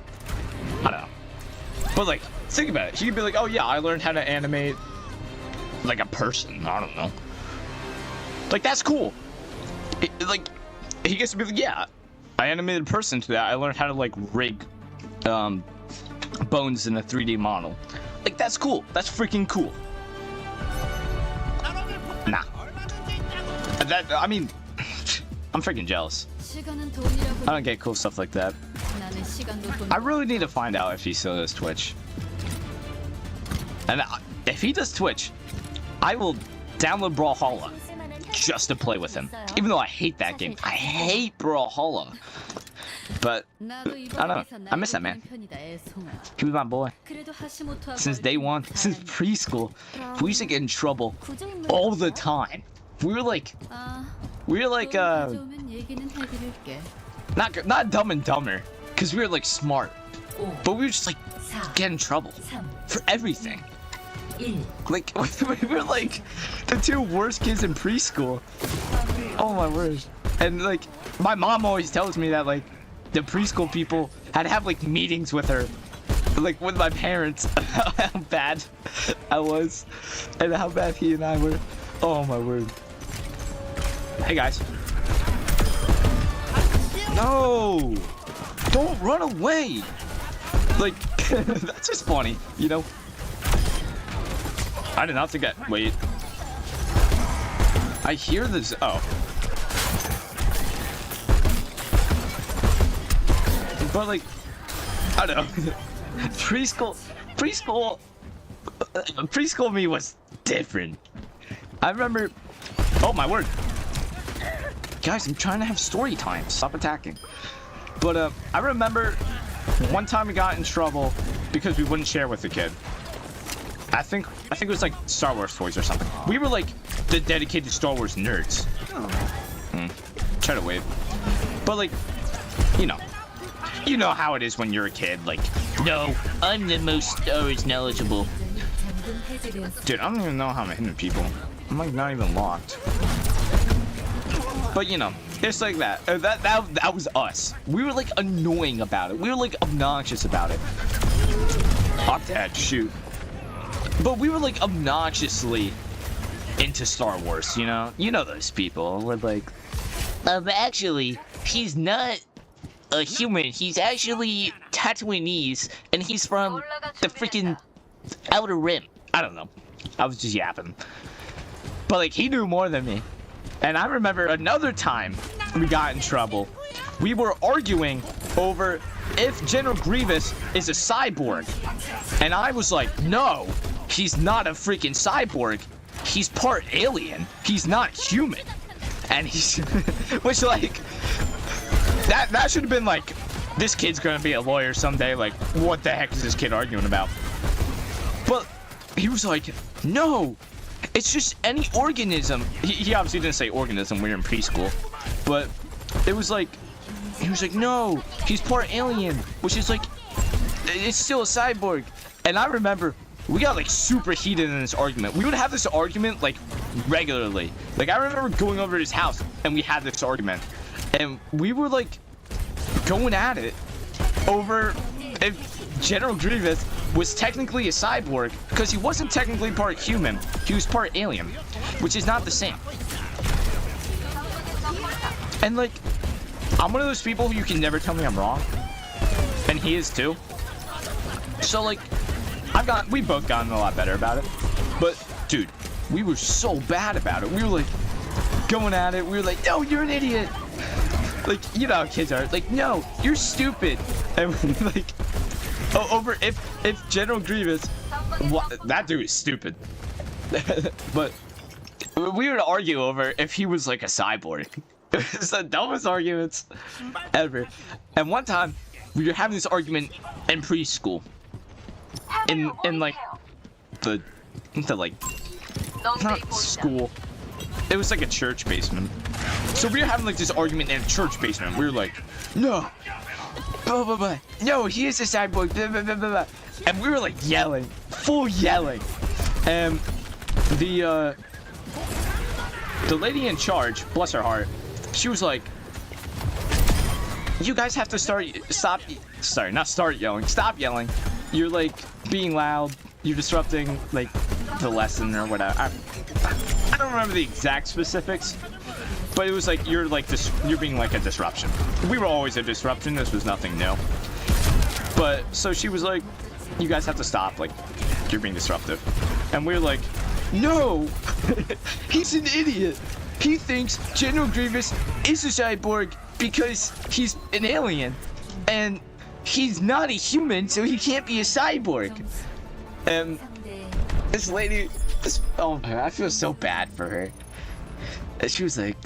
I don't know. But like, think about it. He could be like, oh yeah, I learned how to animate like a person. I don't know. Like, that's cool. Like, he gets to be like, yeah, I animated a person to that. I learned how to like rig bones in a 3D model. Like, that's cool. That's freaking cool. Nah. That, I mean, I'm freaking jealous. 시간은 돈이라고. I don't get cool stuff like that. 나는 시간도 돈. I really need to find out if he still does Twitch. And if he does Twitch, I will download Brawlhalla just to play with him. Even though I hate that game. I hate Brawlhalla. But, I don't know. I miss that man. He was my boy. Since day one. Since preschool. We used to get in trouble all the time. We were like, not Dumb and Dumber, because we were like smart, but we were just like get in trouble for everything. Like, we were like the two worst kids in preschool. Oh my word. And like, my mom always tells me that like the preschool people had to have like meetings with her, like with my parents, how bad I was and how bad he and I were. Oh my word. Hey guys. No! Don't run away! Like, that's just funny, you know? I did not think that. Wait. I hear this. Oh. But like, I don't know. Preschool me was different. I remember. Oh my word. Guys, I'm trying to have story time. Stop attacking. But I remember one time we got in trouble because we wouldn't share with the kid. I think it was like Star Wars toys or something. We were like the dedicated Star Wars nerds. Try to wave. But like, you know how it is when you're a kid. Like, no, I'm the most Star Wars knowledgeable. Dude, I don't even know how I'm hitting people. I'm like not even locked. But you know, it's like that. That was us. We were like annoying about it. We were like obnoxious about it. Octad, shoot. But we were like obnoxiously into Star Wars, you know? You know those people. We're like, actually, he's not a human. He's actually Tatooinese, and he's from the freaking Outer Rim. I don't know. I was just yapping. But like, he knew more than me. And I remember another time we got in trouble. We were arguing over if General Grievous is a cyborg. And I was like, no, he's not a freaking cyborg. He's part alien. He's not human. And he's, which like, that should have been like, this kid's gonna be a lawyer someday. Like, what the heck is this kid arguing about? But he was like, no. It's just any organism. He obviously didn't say organism. We were in preschool, but it was like, he was like, no, he's part alien, which is like, it's still a cyborg. And I remember we got like super heated in this argument. We would have this argument like regularly. Like, I remember going over to his house and we had this argument, and we were like going at it over if General Grievous was technically a cyborg, because he wasn't technically part human, he was part alien, which is not the same. And like, I'm one of those people who you can never tell me I'm wrong, and he is too. So like, we've both gotten a lot better about it. But dude, we were so bad about it. We were like going at it. We were like, no, you're an idiot. Like, you know how kids are. Like, no, you're stupid. And we're like, oh, over if General Grievous, that dude is stupid. But we would argue over if he was like a cyborg. It was the dumbest arguments ever. And one time, we were having this argument in preschool. In like the like not school. It was like a church basement. So we were having like this argument in a church basement. We were like, no, blah blah blah. No, he is a cyborg. Blah, blah, blah, blah, blah. And we were like yelling, full yelling. And the lady in charge, bless her heart, she was like, you guys have to stop yelling. You're like being loud. You're disrupting like the lesson or whatever. I don't remember the exact specifics, but it was like you're being like a disruption. We were always a disruption. This was nothing new. But so she was like, you guys have to stop. Like, you're being disruptive. And we were like, no, he's an idiot. He thinks General Grievous is a cyborg because he's an alien, and he's not a human, so he can't be a cyborg. And this lady, oh man, I feel so bad for her. And she was like,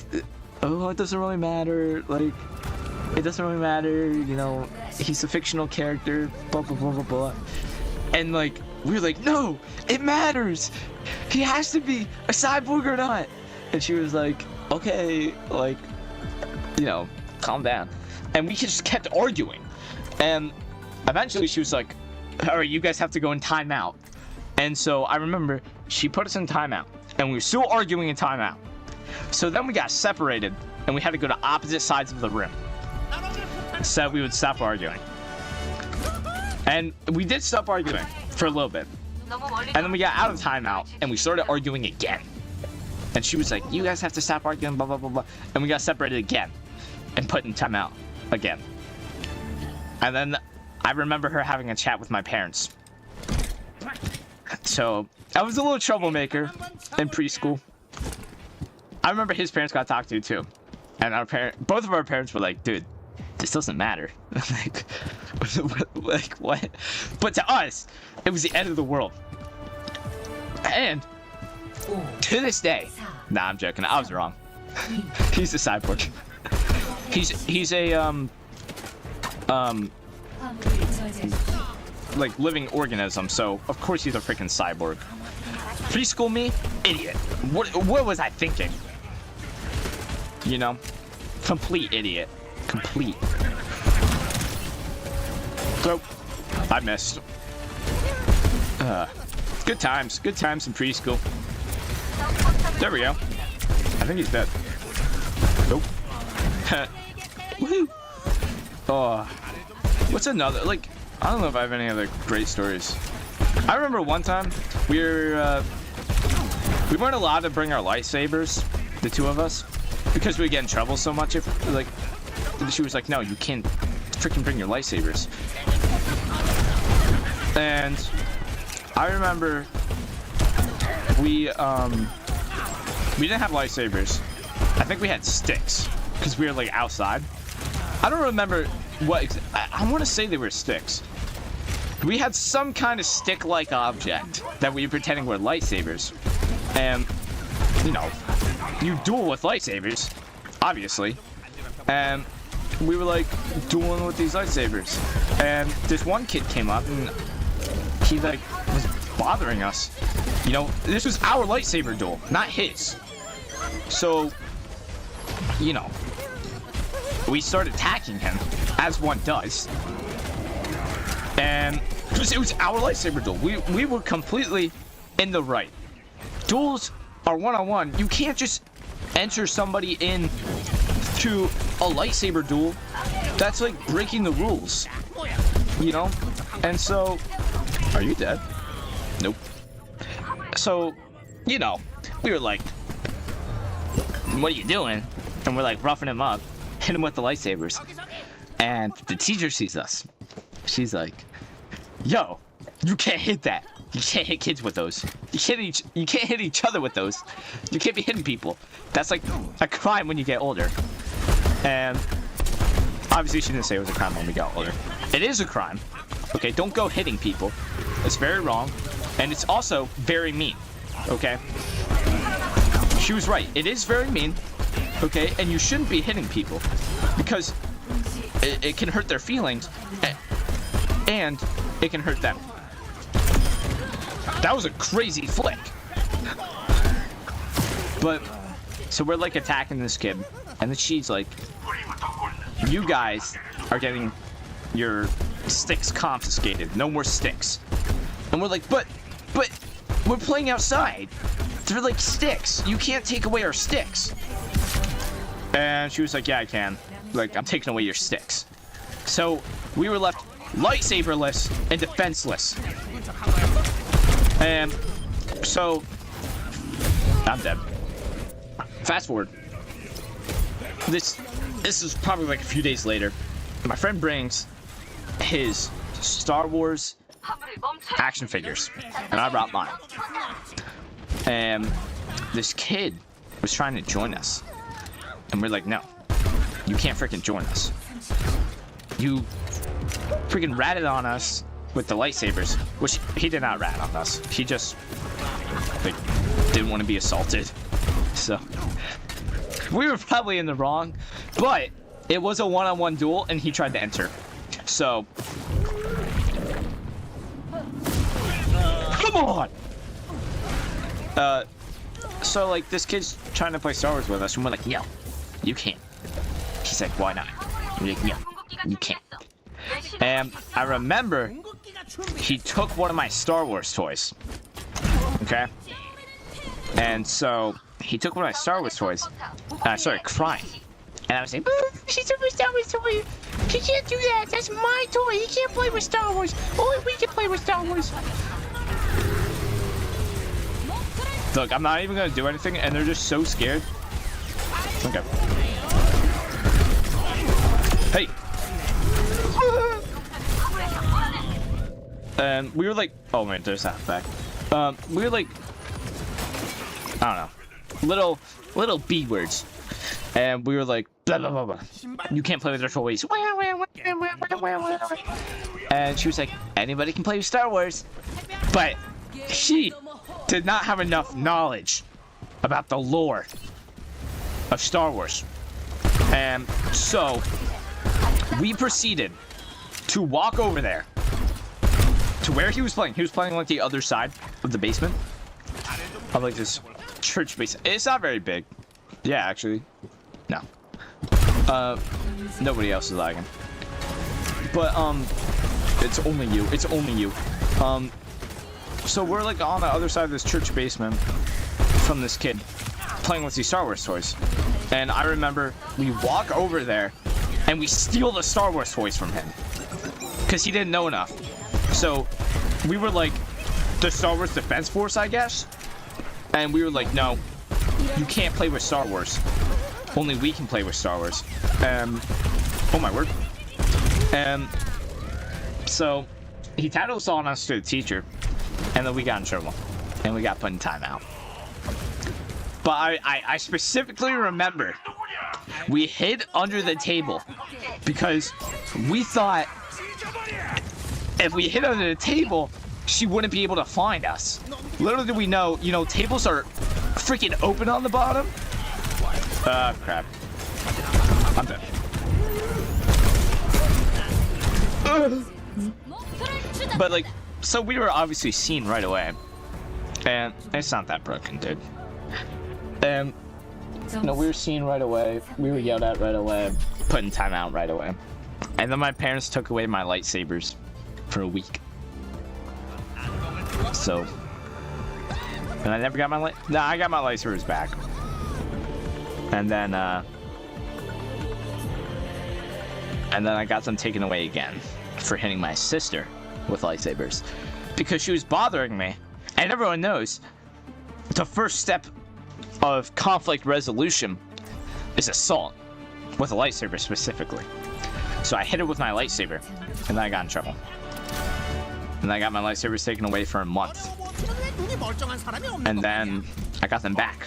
oh, it doesn't really matter. Like, it doesn't really matter. You know, he's a fictional character. Blah blah blah blah blah. And like, we were like, no, it matters. He has to be a cyborg or not. And she was like, okay, like, you know, calm down. And we just kept arguing. And eventually she was like, all right, you guys have to go in timeout. And so I remember she put us in timeout. And we were still arguing in timeout. So then we got separated. And we had to go to opposite sides of the room. So we would stop arguing. And we did stop arguing for a little bit. And then we got out of timeout. And we started arguing again. And she was like, you guys have to stop arguing, blah, blah, blah, blah. And we got separated again and put in timeout again. And then I remember her having a chat with my parents. So I was a little troublemaker in preschool. I remember his parents got talked to too. And both of our parents were like, dude, this doesn't matter. like, what? But to us, it was the end of the world. And to this day, nah, I'm joking. I was wrong. He's a cyborg. He's a like living organism. So of course he's a freaking cyborg. Preschool me, idiot. What was I thinking? You know, complete idiot. Complete. So I missed. Good times in preschool. There we go. I think he's dead. Nope. Woohoo! Oh, what's another, like, I don't know if I have any other great stories. I remember one time we weren't allowed to bring our lightsabers, the two of us, because we get in trouble so much. If like, she was like, no, you can't freaking bring your lightsabers. And I remember we didn't have lightsabers. I think we had sticks because we were like outside. I don't remember what. I want to say they were sticks. We had some kind of stick-like object that we were pretending were lightsabers, and you know, you duel with lightsabers, obviously. And we were like dueling with these lightsabers, and this one kid came up and he like was bothering us. You know, this was our lightsaber duel, not his. So, you know, we started attacking him, as one does. And it was our lightsaber duel. We were completely in the right. Duels are one-on-one. You can't just enter somebody in to a lightsaber duel. That's like breaking the rules, you know? And so, are you dead? Nope. So, you know, we were like, what are you doing? And we're like roughing him up, hit him with the lightsabers. And the teacher sees us. She's like, yo, You can't hit that. You can't hit kids with those. You can't hit each other with those. You can't be hitting people. That's like a crime when you get older. And obviously she didn't say it was a crime when we got older. It is a crime. Okay, don't go hitting people. It's very wrong. And it's also very mean. Okay? She was right. It is very mean. Okay? And you shouldn't be hitting people. Because it can hurt their feelings. And it can hurt them. That was a crazy flick. But, so we're like attacking this kid. And then she's like, you guys are getting your sticks confiscated. No more sticks. And we're like, but we're playing outside. They're like sticks. You can't take away our sticks. And she was like, yeah, I can. Like, I'm taking away your sticks. So we were left lightsaberless and defenseless. And so I'm dead. Fast forward. This is probably like a few days later. My friend brings his Star Wars action figures, and I brought mine. And this kid was trying to join us, and we're like, no, you can't freaking join us. You freaking ratted on us with the lightsabers, which he did not rat on us. He just like didn't want to be assaulted. So we were probably in the wrong, but it was a one-on-one duel, and he tried to enter. So come on. So like this kid's trying to play Star Wars with us, and we're like, yo, you can't. He's like, why not? We're like, no, you can't. And I remember he took one of my Star Wars toys. Okay? And so he took one of my Star Wars toys, and I started crying. And I was like, she took my Star Wars toy. She can't do that. That's my toy. He can't play with Star Wars. Only we can play with Star Wars. Look, I'm not even going to do anything, and they're just so scared. Okay. Hey. And we were like, oh man, there's that back. We were like, I don't know, little B words, and we were like, blah blah blah blah. You can't play with their toys. And she was like, anybody can play with Star Wars, but she did not have enough knowledge about the lore of Star Wars, and so we proceeded to walk over there to where he was playing. He was playing like the other side of the basement of like this church basement. It's not very big. Yeah, actually, no. Nobody else is lagging. But it's only you. It's only you. So we're like on the other side of this church basement from this kid playing with these Star Wars toys, and I remember we walk over there and we steal the Star Wars toys from him because he didn't know enough. So we were like the Star Wars Defense Force, I guess, and we were like, no, you can't play with Star Wars. Only we can play with Star Wars. Oh my word. So he tattled us on us to the teacher, and then we got in trouble, and we got put in timeout. But I specifically remember we hid under the table because we thought if we hid under the table, she wouldn't be able to find us. Little did we know, you know, tables are freaking open on the bottom. Crap. I'm dead. But like, so we were obviously seen right away, and it's not that broken, dude. And no, we were seen right away. We were yelled at right away, put in timeout right away, and then my parents took away my lightsabers for a week. So, and I never got my I got my lightsabers back, and then I got them taken away again for hitting my sister with lightsabers because she was bothering me. And everyone knows the first step of conflict resolution is assault with a lightsaber specifically. So I hit her with my lightsaber, and then I got in trouble. and I got my lightsabers taken away for a month. And then I got them back.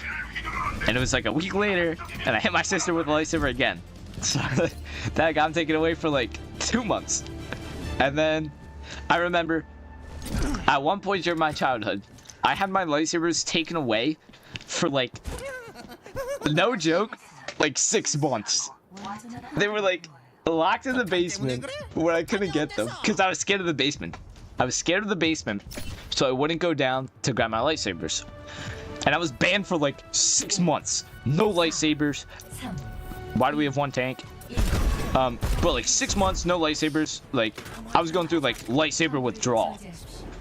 And it was like a week later, and I hit my sister with a lightsaber again. So that I got them taken away for like 2 months. And then I remember at one point during my childhood, I had my lightsabers taken away for like, no joke, like 6 months. They were like locked in the basement where I couldn't get them because I was scared of the basement. I was scared of the basement, so I wouldn't go down to grab my lightsabers. And I was banned for like 6 months. No lightsabers. Why do we have 1 tank? But like 6 months, no lightsabers. Like I was going through like lightsaber withdrawal.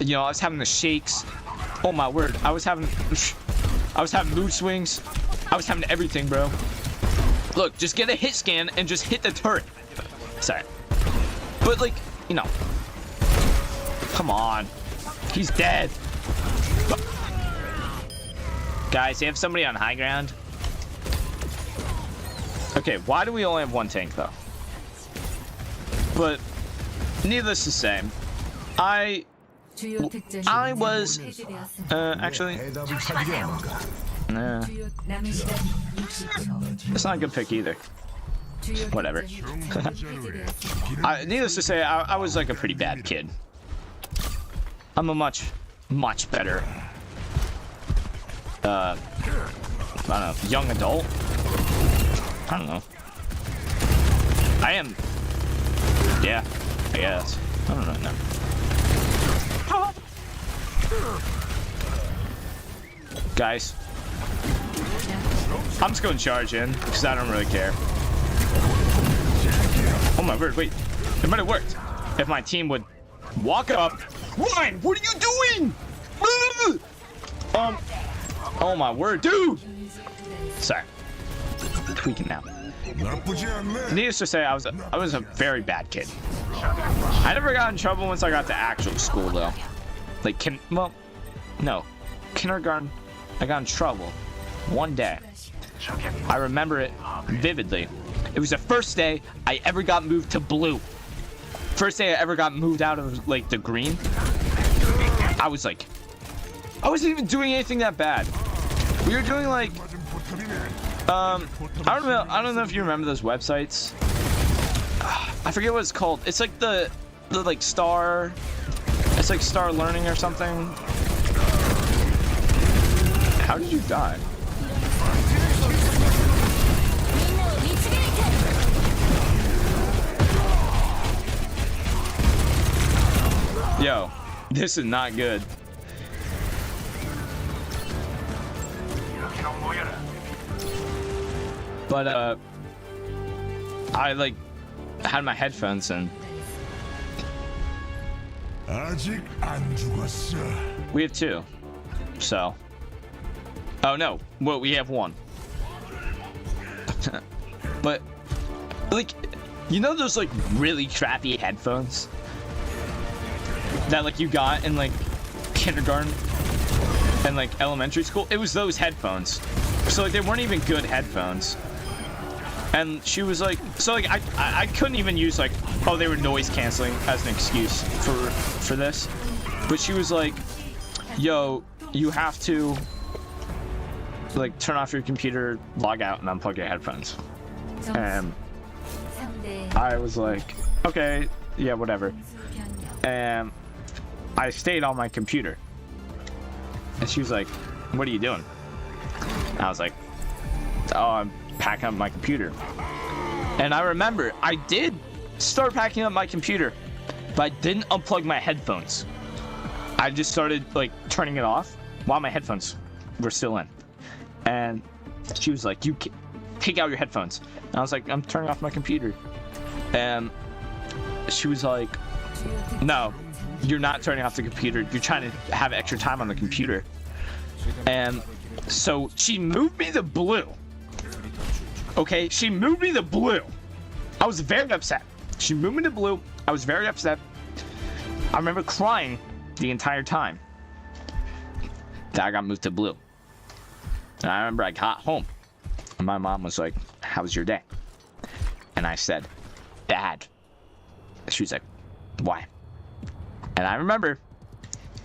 You know, I was having the shakes. Oh my word, I was having mood swings. I was having everything, bro. Look, just get a hit scan and just hit the turret. Sorry, but like, you know, come on, he's dead. Guys, they have somebody on high ground. Okay, why do we only have 1 tank though? But needless to say, I was actually it's not a good pick either. Whatever. Needless to say, I was like a pretty bad kid. I'm a much better I don't know, young adult. I don't know. I am. Yeah, I guess. I don't know. Guys, I'm just going to charge in because I don't really care. Oh my word, wait. It might have worked if my team would walk up. Ryan, what are you doing? Oh my word, dude. Sorry. Tweaking now. Needless to say, I was a very bad kid. I never got in trouble once I got to actual school though. Like kindergarten, I got in trouble one day. I remember it vividly. It was the first day I ever got moved to blue. First day I ever got moved out of like the green. I wasn't even doing anything that bad. We were doing like I don't know if you remember those websites. I forget what it's called. It's like the like Star. It's like Star Learning or something. How did you die? Yo, this is not good. But I like had my headphones in. We have 2. So. Oh no. Well, we have 1. But like, you know those like really crappy headphones that like you got in like kindergarten and like elementary school? It was those headphones. So like they weren't even good headphones. And she was like, so like I couldn't even use like, oh, they were noise canceling as an excuse for this. But she was like, yo, you have to like turn off your computer, log out, and unplug your headphones. And I was like, okay, yeah, whatever. And I stayed on my computer. And she was like, what are you doing? And I was like, oh, I'm packing up my computer. And I remember I did start packing up my computer, but I didn't unplug my headphones. I just started like turning it off while my headphones were still in. And she was like, you take out your headphones. And I was like, I'm turning off my computer. And she was like, no, you're not turning off the computer. You're trying to have extra time on the computer. And so she moved me to blue. Okay, she moved me to blue. I was very upset. She moved me to blue. I was very upset. I remember crying the entire time that I got moved to blue. And I remember I got home and my mom was like, how was your day? And I said, bad. She was like, why? And I remember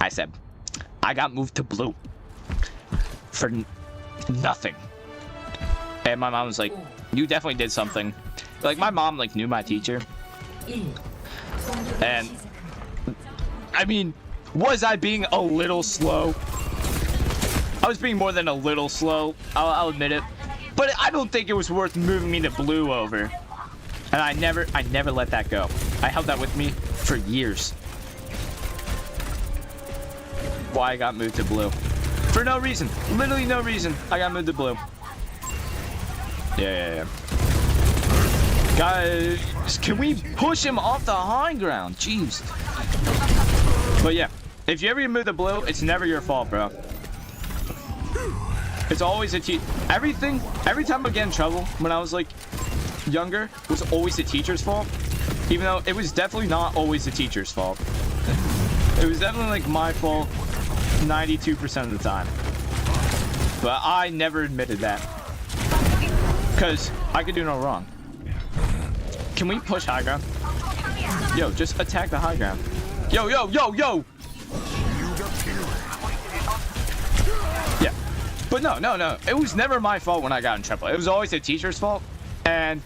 I said, I got moved to blue for nothing. And my mom was like, you definitely did something. Like, my mom, like, knew my teacher. And, I mean, was I being a little slow? I was being more than a little slow, I'll admit it. But I don't think it was worth moving me to blue over. And I never let that go. I held that with me for years. Why I got moved to blue. For no reason. Literally no reason. I got moved to blue. Yeah. Guys, can we push him off the high ground? Jeez. But yeah, if you ever get moved to blue, it's never your fault, bro. It's always every time I get in trouble when I was like younger was always the teacher's fault. Even though it was definitely not always the teacher's fault. It was definitely like my fault 92% of the time. But I never admitted that. Because I could do no wrong. Can we push high ground? Yo, just attack the high ground. Yo! Yeah. But no. It was never my fault when I got in trouble. It was always the teacher's fault. And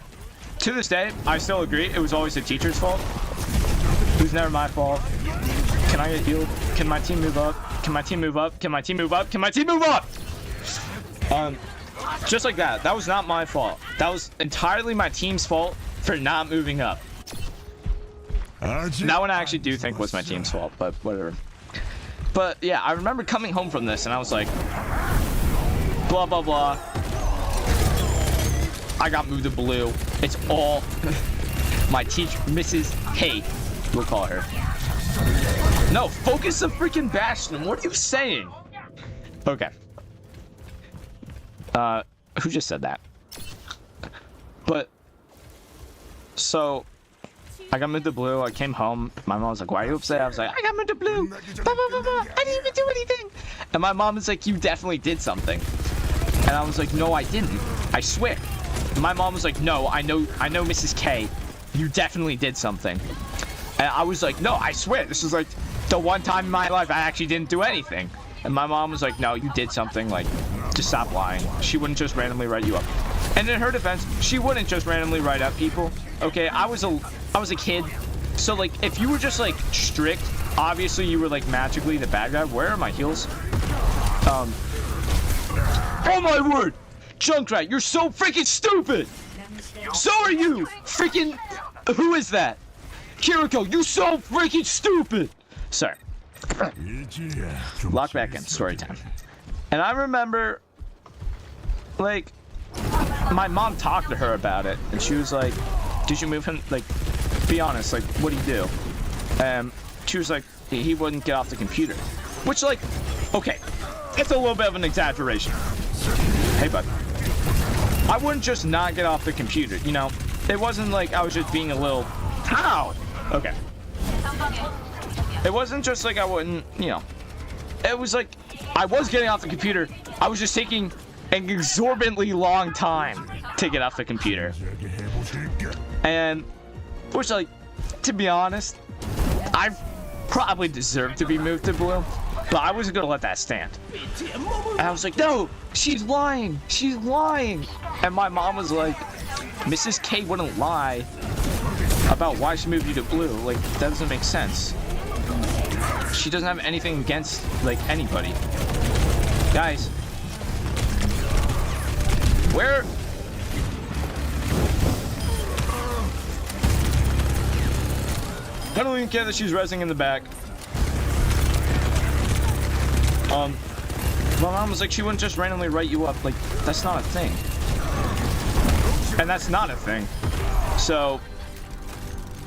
to this day, I still agree. It was always the teacher's fault. It was never my fault. Can I get healed? Can my team move up? Can my team move up? Can my team move up? Can my team move up? Just like that. That was not my fault. That was entirely my team's fault for not moving up. That one I actually do think was my team's fault, but whatever. But yeah, I remember coming home from this and I was like, blah, blah, blah. I got moved to blue. It's all my teacher, Mrs. Hay, we'll call her. No, focus the freaking Bastion. What are you saying? Okay. Who just said that? But, so, I got moved to blue. I came home. My mom was like, why are you upset? I was like, I got moved to blue. Blah, blah, blah, blah. I didn't even do anything. And my mom was like, you definitely did something. And I was like, no, I didn't. I swear. And my mom was like, no, I know, Mrs. K. You definitely did something. And I was like, no, I swear. This is like the one time in my life I actually didn't do anything. And my mom was like, no, you did something. Like, just stop lying. She wouldn't just randomly write you up. And in her defense, she wouldn't just randomly write up people. Okay, I was a kid. So, like, if you were just, like, strict, obviously you were, like, magically the bad guy. Where are my heals? Oh, my word! Junkrat, you're so freaking stupid! So are you! Freaking... Who is that? Kiriko, you so freaking stupid! Sorry. Lock back in. Story time. And I remember, like, my mom talked to her about it, and she was like, did you move him? Like, be honest, like, what do you do? She was like, he wouldn't get off the computer. Which, like, okay, it's a little bit of an exaggeration. Hey, bud. I wouldn't just not get off the computer, you know? It wasn't like I was just being a little... How? Okay. It wasn't just like I wouldn't, you know. It was like I was getting off the computer. I was just taking an exorbitantly long time to get off the computer. And, which, like, to be honest, I probably deserved to be moved to blue, but I wasn't gonna let that stand. And I was like, no, she's lying. She's lying. And my mom was like, Mrs. K wouldn't lie about why she moved you to blue. Like, that doesn't make sense. She doesn't have anything against, like, anybody. Guys. Where? I don't even care that she's resing in the back. My mom was like, she wouldn't just randomly write you up. Like, that's not a thing. And that's not a thing. So,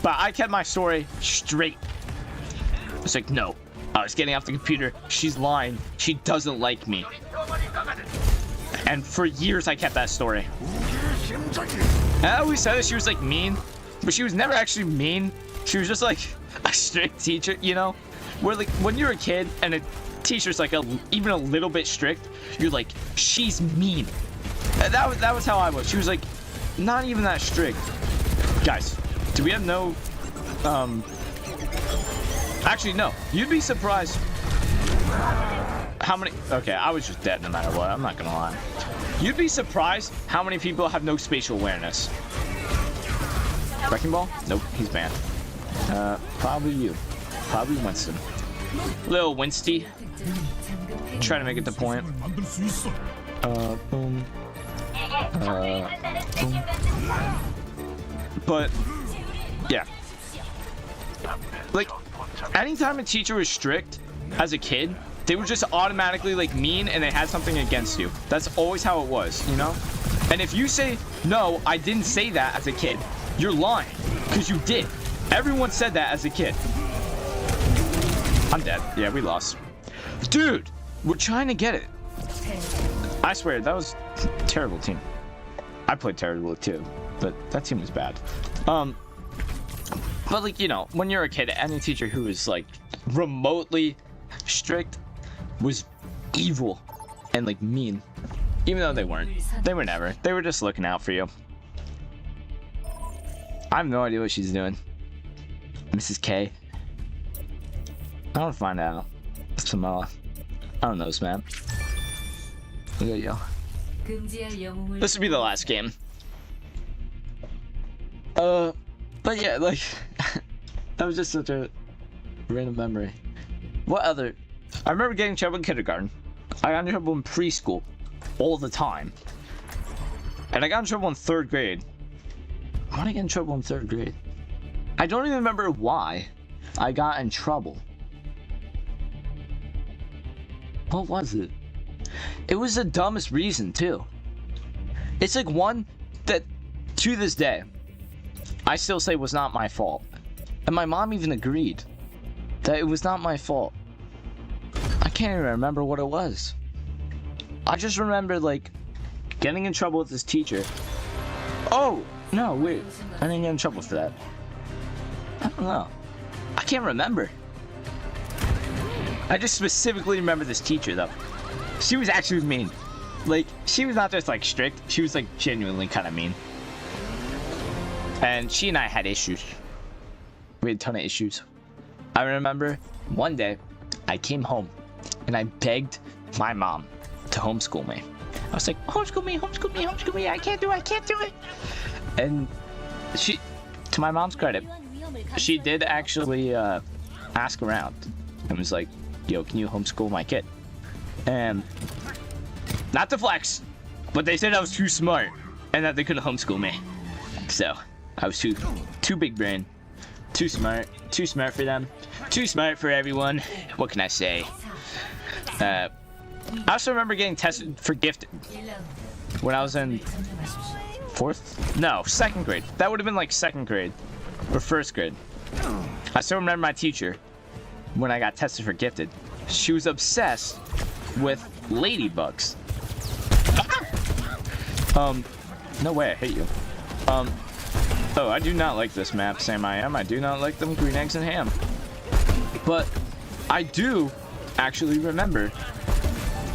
but I kept my story straight. I was like, no, I was getting off the computer. She's lying. She doesn't like me. And for years, I kept that story. And I always said that she was, like, mean. But she was never actually mean. She was just, like, a strict teacher, you know? Where, like, when you're a kid and a teacher's, like, even a little bit strict, you're like, she's mean. And that was how I was. She was, like, not even that strict. Guys, do we have no... Actually, no. You'd be surprised. How many? Okay, I was just dead no matter what. I'm not gonna lie. You'd be surprised how many people have no spatial awareness. Wrecking Ball? Nope, he's banned. Probably you. Probably Winston. Little Winsty. Trying to make it the point. Boom. Boom. But, yeah. Like, anytime a teacher was strict as a kid, they were just automatically like mean and they had something against you. That's always how it was, you know? And if you say, no, I didn't say that as a kid, you're lying, because you did. Everyone said that as a kid. I'm dead. Yeah, we lost. Dude, we're trying to get it. I swear, that was a terrible team. I played terrible too, but that team was bad. But like, you know, when you're a kid, any teacher who was like remotely strict was evil and like mean. Even though they weren't. They were never. They were just looking out for you. I have no idea what she's doing. Mrs. K. I want to find out. Some, I don't know, man. Look at you. This would be the last game. But yeah, like, that was just such a random memory. What other? I remember getting in trouble in kindergarten. I got in trouble in preschool all the time. And I got in trouble in 3rd grade. Why did I get in trouble in 3rd grade? I don't even remember why I got in trouble. What was it? It was the dumbest reason, too. It's like one that, to this day, I still say was not my fault. And my mom even agreed that it was not my fault. I can't even remember what it was. I just remember, like, getting in trouble with this teacher. Oh, no, wait. I didn't get in trouble for that. I don't know. I can't remember. I just specifically remember this teacher, though. She was actually mean. Like, she was not just, like, strict. She was, like, genuinely kind of mean. And she and I had issues. We had a ton of issues. I remember one day I came home and I begged my mom to homeschool me. I was like, homeschool me, homeschool me, homeschool me. I can't do it. And she, to my mom's credit, she did actually ask around and was like, yo, can you homeschool my kid? And not to flex, but they said I was too smart and that they couldn't homeschool me. So I was too big brain, too smart for them, too smart for everyone. What can I say? I also remember getting tested for gifted when I was in 2nd grade. That would have been like 2nd grade or 1st grade. I still remember my teacher when I got tested for gifted. She was obsessed with ladybugs. No way, I hate you. Oh, I do not like this map, Sam I am. I do not like them green eggs and ham. But I do actually remember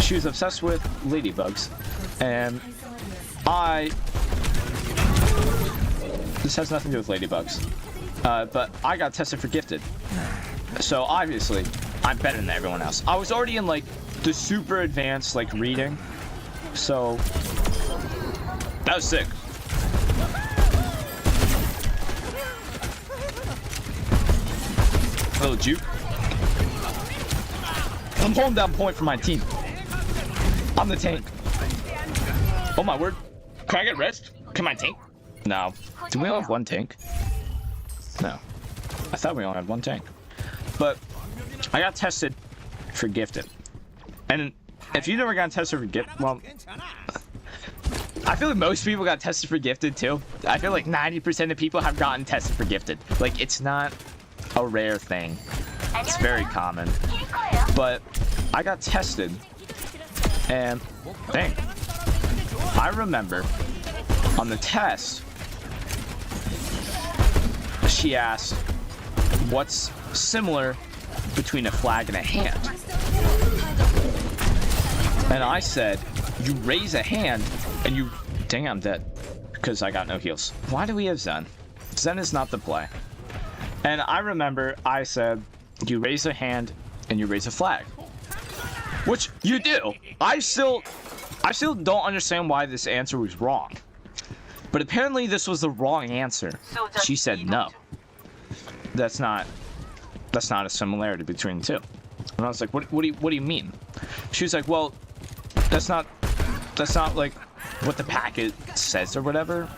she was obsessed with ladybugs. And this has nothing to do with ladybugs. But I got tested for gifted. So obviously, I'm better than everyone else. I was already in like the super advanced like reading. So that was sick. Little juke. I'm holding down point for my team. I'm the tank. Oh my word. Can I get rest? Can I tank? No. Do we only have one tank? No. I thought we only had one tank. But I got tested for gifted. And if you never got tested for gifted, well, I feel like most people got tested for gifted too. I feel like 90% of people have gotten tested for gifted. Like, it's not a rare thing. It's very common. But I got tested, and dang, I remember on the test, she asked, what's similar between a flag and a hand? And I said, you raise a hand and you... Dang, I'm dead. Because I got no heals. Why do we have Zen? Zen is not the play. And I remember I said, you raise a hand and you raise a flag. Which you do. I still don't understand why this answer was wrong. But apparently this was the wrong answer. She said no. That's not a similarity between the two. And I was like, what do you mean? She was like, well, that's not like what the packet says or whatever.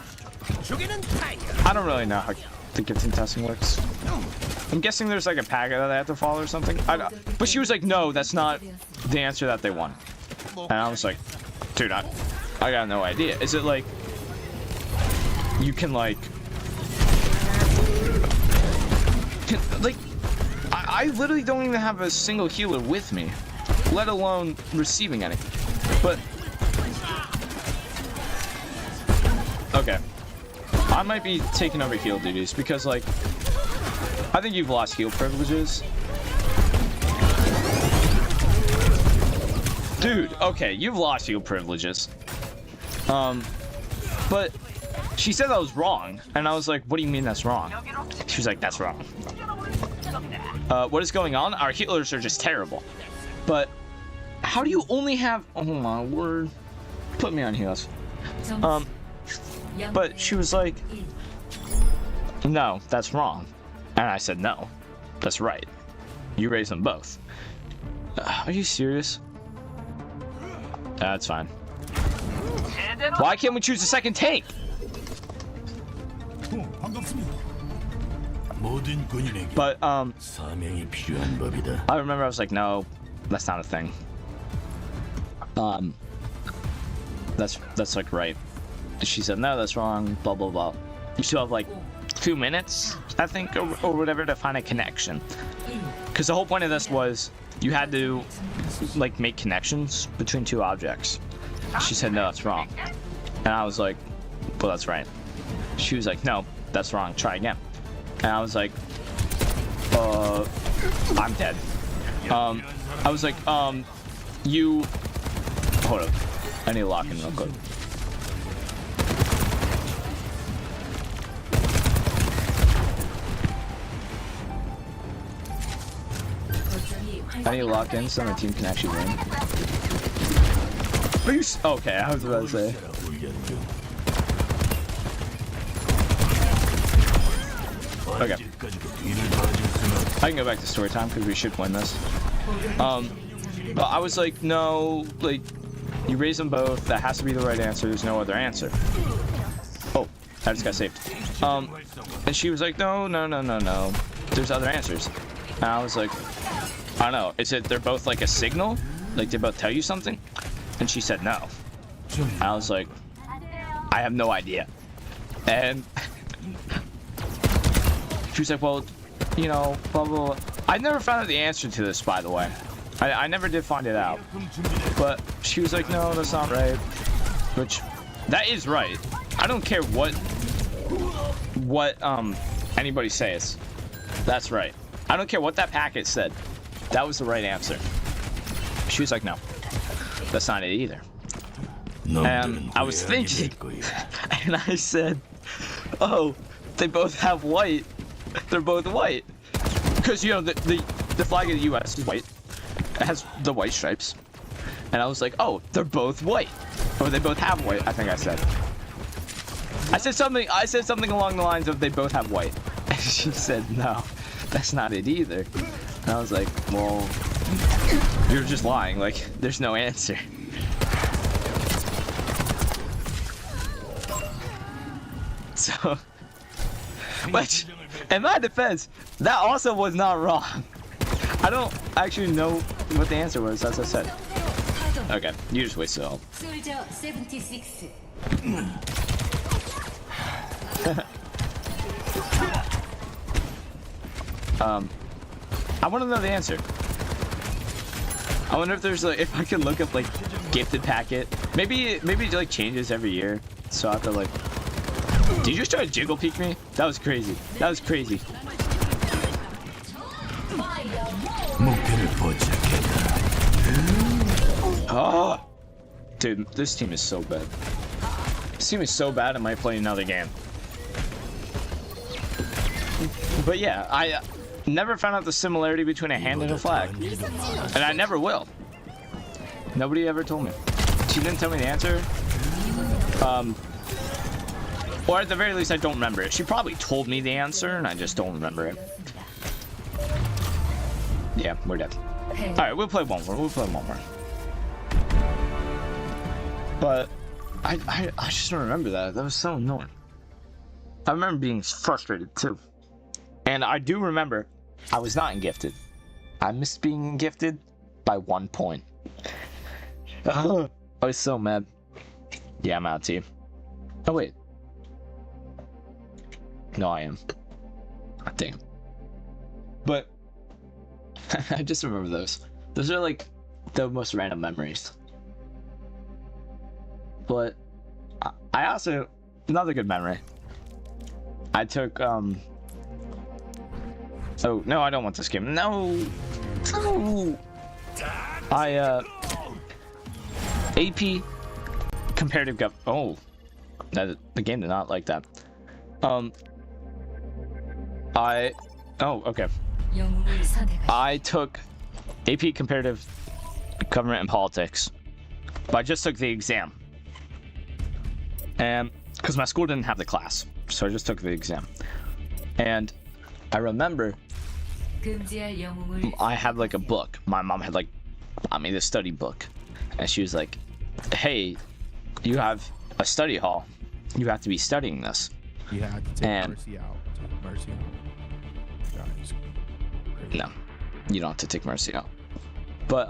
I don't really know how the gifting testing works. I'm guessing there's like a packet that they have to follow or something. But she was like, no, that's not the answer that they want. And I was like, dude, I got no idea. Is it like you can like I literally don't even have a single healer with me, let alone receiving any. But okay, I might be taking over heal duties because like I think you've lost heal privileges. Dude, okay, you've lost heal privileges. But she said that was wrong, and I was like, what do you mean that's wrong? She was like, that's wrong. What is going on? Our healers are just terrible. But how do you only have, oh my word, put me on heals. But she was like, no, that's wrong. And I said, no, that's right. You raised them both. Are you serious? That's fine. Why can't we choose a second tank? But I remember I was like, no, that's not a thing. That's like right. She said, no, that's wrong, blah blah blah. You still have like 2 minutes, I think, or whatever, to find a connection. Because the whole point of this was you had to like make connections between two objects. She said, no, that's wrong. And I was like, well, that's right. She was like, no, that's wrong, try again. And I was like, I'm dead. I was like, you, hold up, I need to lock in real quick. I need to lock in so my team can actually win. Are you okay, I was about to say. Okay. I can go back to story time because we should win this. But I was like, no, like, you raise them both. That has to be the right answer. There's no other answer. Oh, I just got saved. And she was like, no. There's other answers. And I was like, I don't know. Is it they're both like a signal? Like they both tell you something? And she said no. And I was like, I have no idea. And she was like, well, you know, blah, blah, blah. I never found out the answer to this, by the way. I never did find it out. But she was like, no, that's not right. Which, that is right. I don't care what anybody says. That's right. I don't care what that packet said. That was the right answer. She was like, no, that's not it either. And I was thinking, and I said, oh, they both have white. They're both white. Because, you know, the flag of the U.S. is white. It has the white stripes. And I was like, oh, they're both white. Or they both have white, I think I said. I said something along the lines of they both have white. And she said, no, that's not it either. And I was like, well, you're just lying. Like, there's no answer. So, which, in my defense, that also was not wrong. I don't actually know what the answer was, as I said. Okay, you just wasted all. Soldier 76. I want to know the answer. I wonder if there's like, if I can look up like gifted packet. Maybe it like changes every year. So I have to like. Did you just try to jiggle peek me? That was crazy. That was crazy. Oh, dude, this team is so bad. This team is so bad. I might play another game. But yeah, I never found out the similarity between a hand and a flag, and I never will. Nobody ever told me. She didn't tell me the answer. Or at the very least, I don't remember it. She probably told me the answer, and I just don't remember it. Yeah, we're dead. All right, we'll play one more. But I just don't remember that. That was so annoying. I remember being frustrated too. And I do remember I was not in gifted. I missed being in gifted by 1 point. I was so mad. Yeah, I'm out, team. Oh, wait. No, I am. Damn. But I just remember those. Those are like the most random memories. But I also, another good memory. I took, oh, no, I don't want this game. No. AP comparative oh, the game did not like that. Oh, okay. I took AP comparative government and politics, but I just took the exam. And because my school didn't have the class, so I just took the exam. And I remember I had like a book. My mom had like bought me this study book, and she was like, "Hey, you have a study hall. You have to be studying this." You had to take Mercy out. Mercy out. Guys, no, you don't have to take Mercy out. But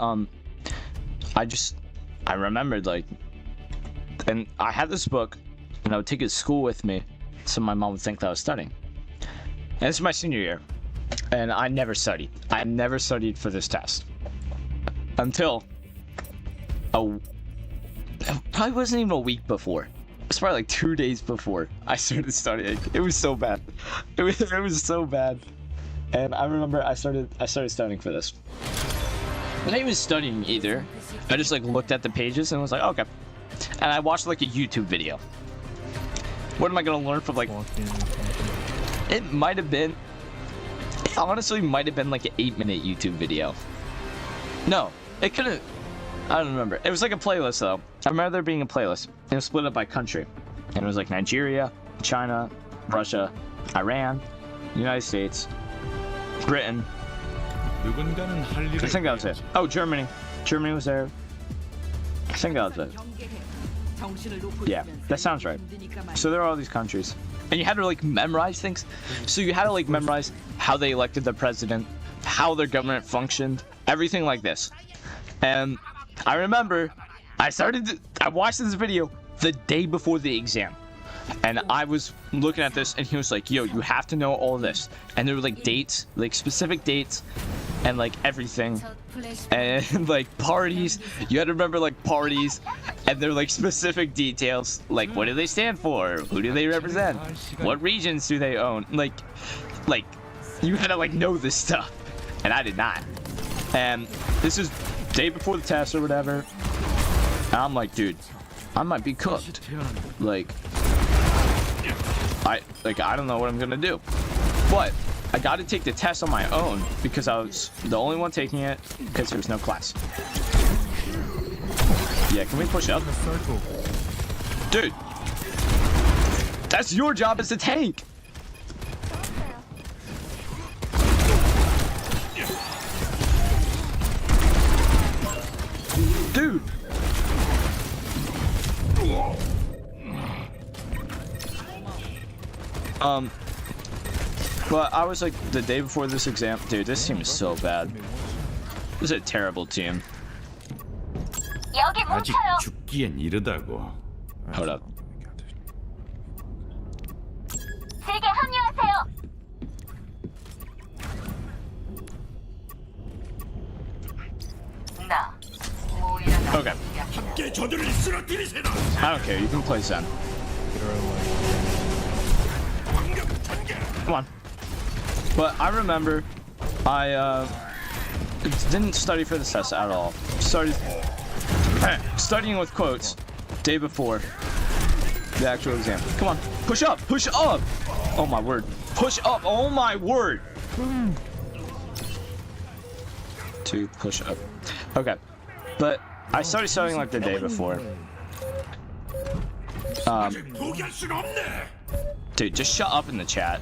I remembered like, and I had this book, and I would take it to school with me, so my mom would think that I was studying. And this is my senior year, and I never studied. I never studied for this test until it probably wasn't even a week before. It's probably like 2 days before I started studying. It was so bad. It was so bad. And I remember I started studying for this. I didn't even studying either. I just like looked at the pages and was like, okay. And I watched like a YouTube video. What am I gonna learn from like? It might have been. It honestly might have been like an 8-minute YouTube video. No, it couldn't. I don't remember. It was like a playlist though. I remember there being a playlist. It was split up by country, and it was like Nigeria, China, Russia, Iran, United States, Britain. I think that was it. Oh, Germany. Germany was there. I think that was it. Yeah, that sounds right. So there are all these countries, and you had to like memorize things. So you had to like memorize how they elected the president, how their government functioned, everything like this. And I remember I watched this video the day before the exam, and I was looking at this, and he was like, yo, you have to know all this. And there were like dates, like specific dates, and like everything, and like parties. You had to remember like parties, and they're like specific details, like what do they stand for, who do they represent, what regions do they own, like you had to like know this stuff, and I did not. And this is day before the test or whatever, and I'm like, dude, I might be cooked. Like I don't know what I'm gonna do, but I got to take the test on my own because I was the only one taking it because there was no class. Yeah, can we push up? Dude, that's your job as a tank. Dude. But I was like, the day before this exam, dude, this team is so bad. This is a terrible team. 아직 죽기엔 이르다고. Hold up. Okay. I don't care, you can play Zen. Come on. But I remember I didn't study for this test at all. Started studying with quotes day before the actual exam. Come on, push up, push up. Oh my word, push up. Oh my word. To push up. Okay, but I started studying like the day before. 포기할 순 없네. Dude, just shut up in the chat.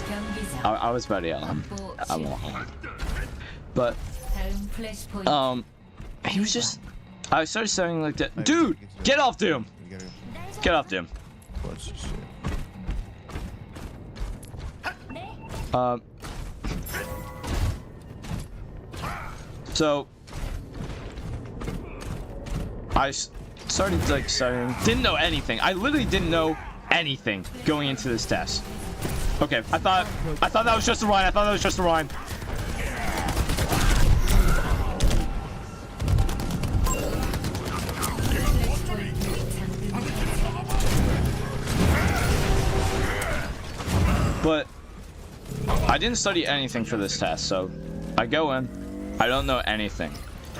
경기장 I was about to yell. 확보 I 실패. won't. But 다음 플래시 포인트. he was just. I started studying like that. Dude, get off Doom. You gotta Get off Doom. clutch this shit. So I started like studying. Didn't know anything. I literally didn't know anything going into this test. Okay, I thought that was just a rhyme. I thought that was just a rhyme. But I didn't study anything for this test, so I go in, I don't know anything,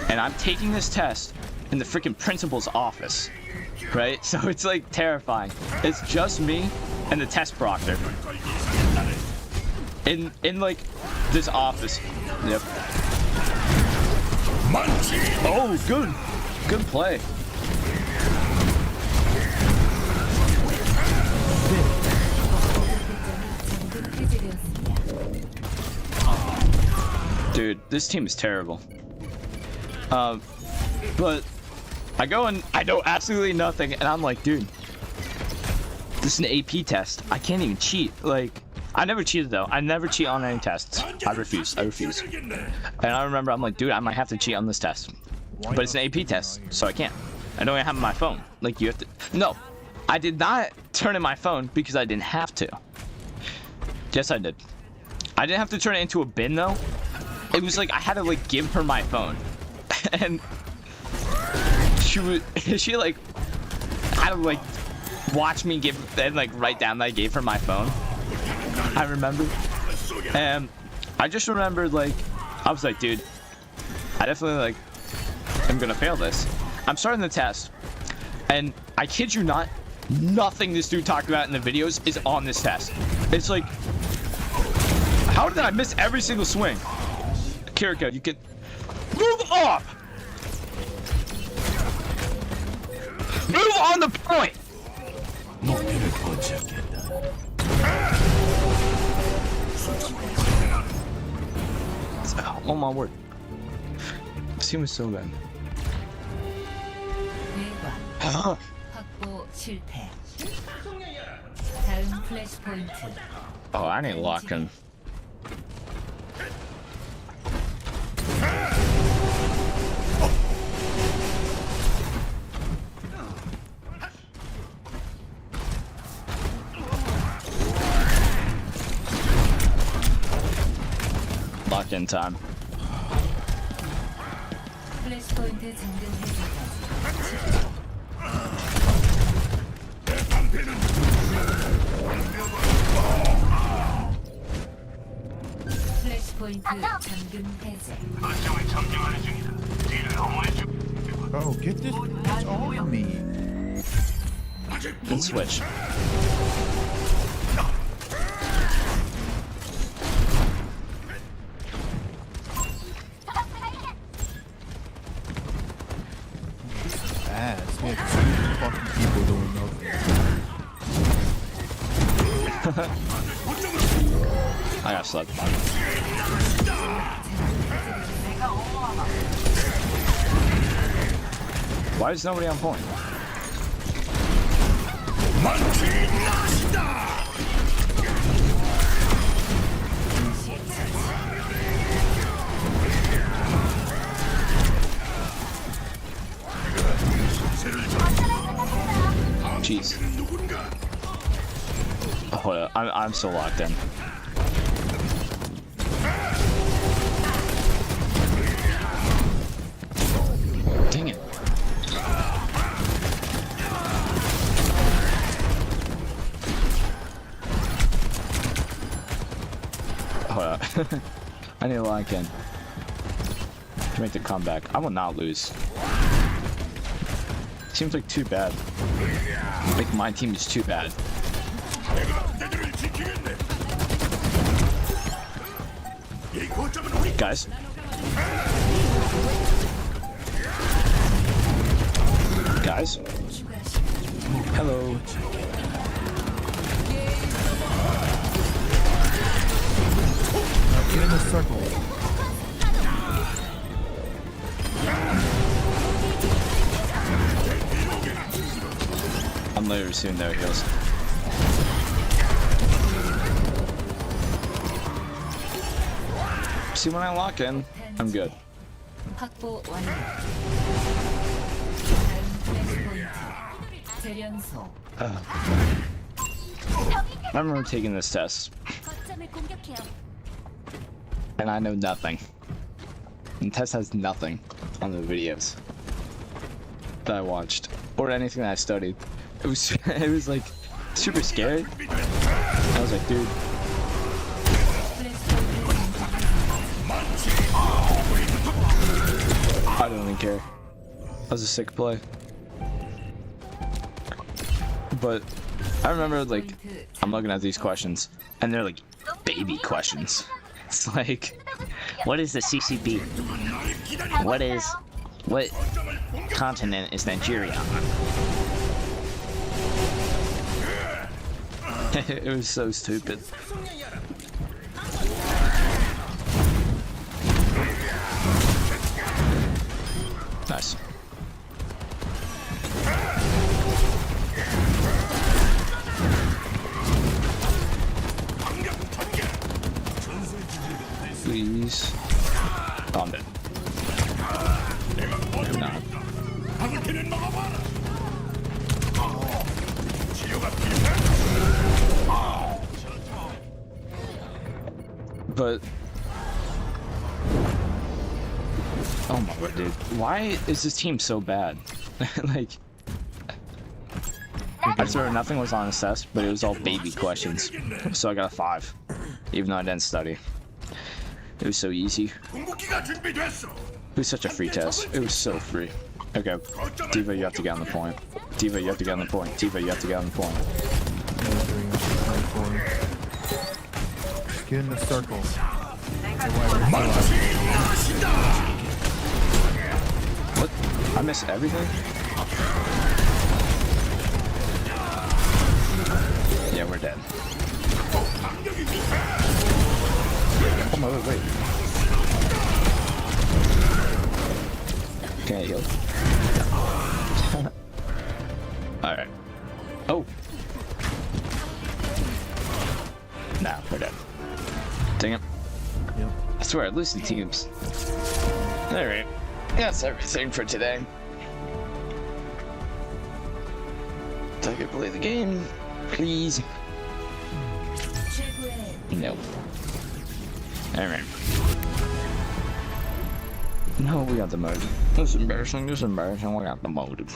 and I'm taking this test in the freaking principal's office, right? So it's like terrifying. It's just me and the test proctor in like this office. Yep. Oh, good play. Dude, this team is terrible. But I go and I know absolutely nothing, and I'm like, dude, this is an AP test. I can't even cheat. Like, I never cheated though. I never cheat on any tests. I refuse. And I remember I'm like, dude, I might have to cheat on this test. But it's an AP test, so I can't. I don't even have my phone. Like, you have to. No, I did not turn in my phone because I didn't have to. Yes, I did. I didn't have to turn it into a bin though. It was like I had to like give her my phone, and she like had to like watch me give and like write down that I gave her my phone. I remember, and I just remembered like I was like, dude, I definitely like am gonna fail this. I'm starting the test, and I kid you not, nothing this dude talked about in the videos is on this test. It's like, how did I miss every single swing? Kiriko, you can move off. Move on the point. Oh my word. This team is so bad. 외곽 확보 실패. 다음 플래시 포인트. Oh, I need locking. Lock in time. 플래시 포인트 잠금 해제까지. 플래시 포인트 잠금 해제. Oh, get this bitch off me. Good switch. Ass. We have two fucking people doing nothing. I got slept. Why is nobody on point? Jeez. Oh, hold up. I'm so locked in. Dang it. Hold up. I need to lock in to make the comeback. I will not lose. Seems like too bad. Like my team is too bad. Guys. Guys. Hello. Get in the circle. I'm later soon though, heals. See, when I lock in, I'm good. 확보 완료. 다음 플래시 포인트. 재련소. I remember taking this test, and I know nothing. And the test has nothing on the videos that I watched or anything that I studied. It was it was like super scary. I was like, dude, I don't even care. That was a sick play. But I remember, like, I'm looking at these questions, and they're like baby questions. It's like, what is the CCP? What continent is Nigeria on? It was so stupid. Nice. Please. Oh, I'm dead. Nah. But oh my god, dude. Why is this team so bad? Like, I swear nothing was on assessed, but it was all baby questions. So I got a 5, even though I didn't study. It was so easy. It was such a free test. It was so free. Okay, Diva, you have to get on the point. Diva, you have to get on the point. Diva, you have to get on the point. Get in the circle. What? I missed everything? Yeah, we're dead. Oh my god, wait. Can I heal? Alright. Oh! Nah, we're dead. Dang it. Yep. I swear, I lose the teams. Alright. That's everything for today. So I could play the game, please. No. Alright. No, we got the mode. This is embarrassing, we got the mode.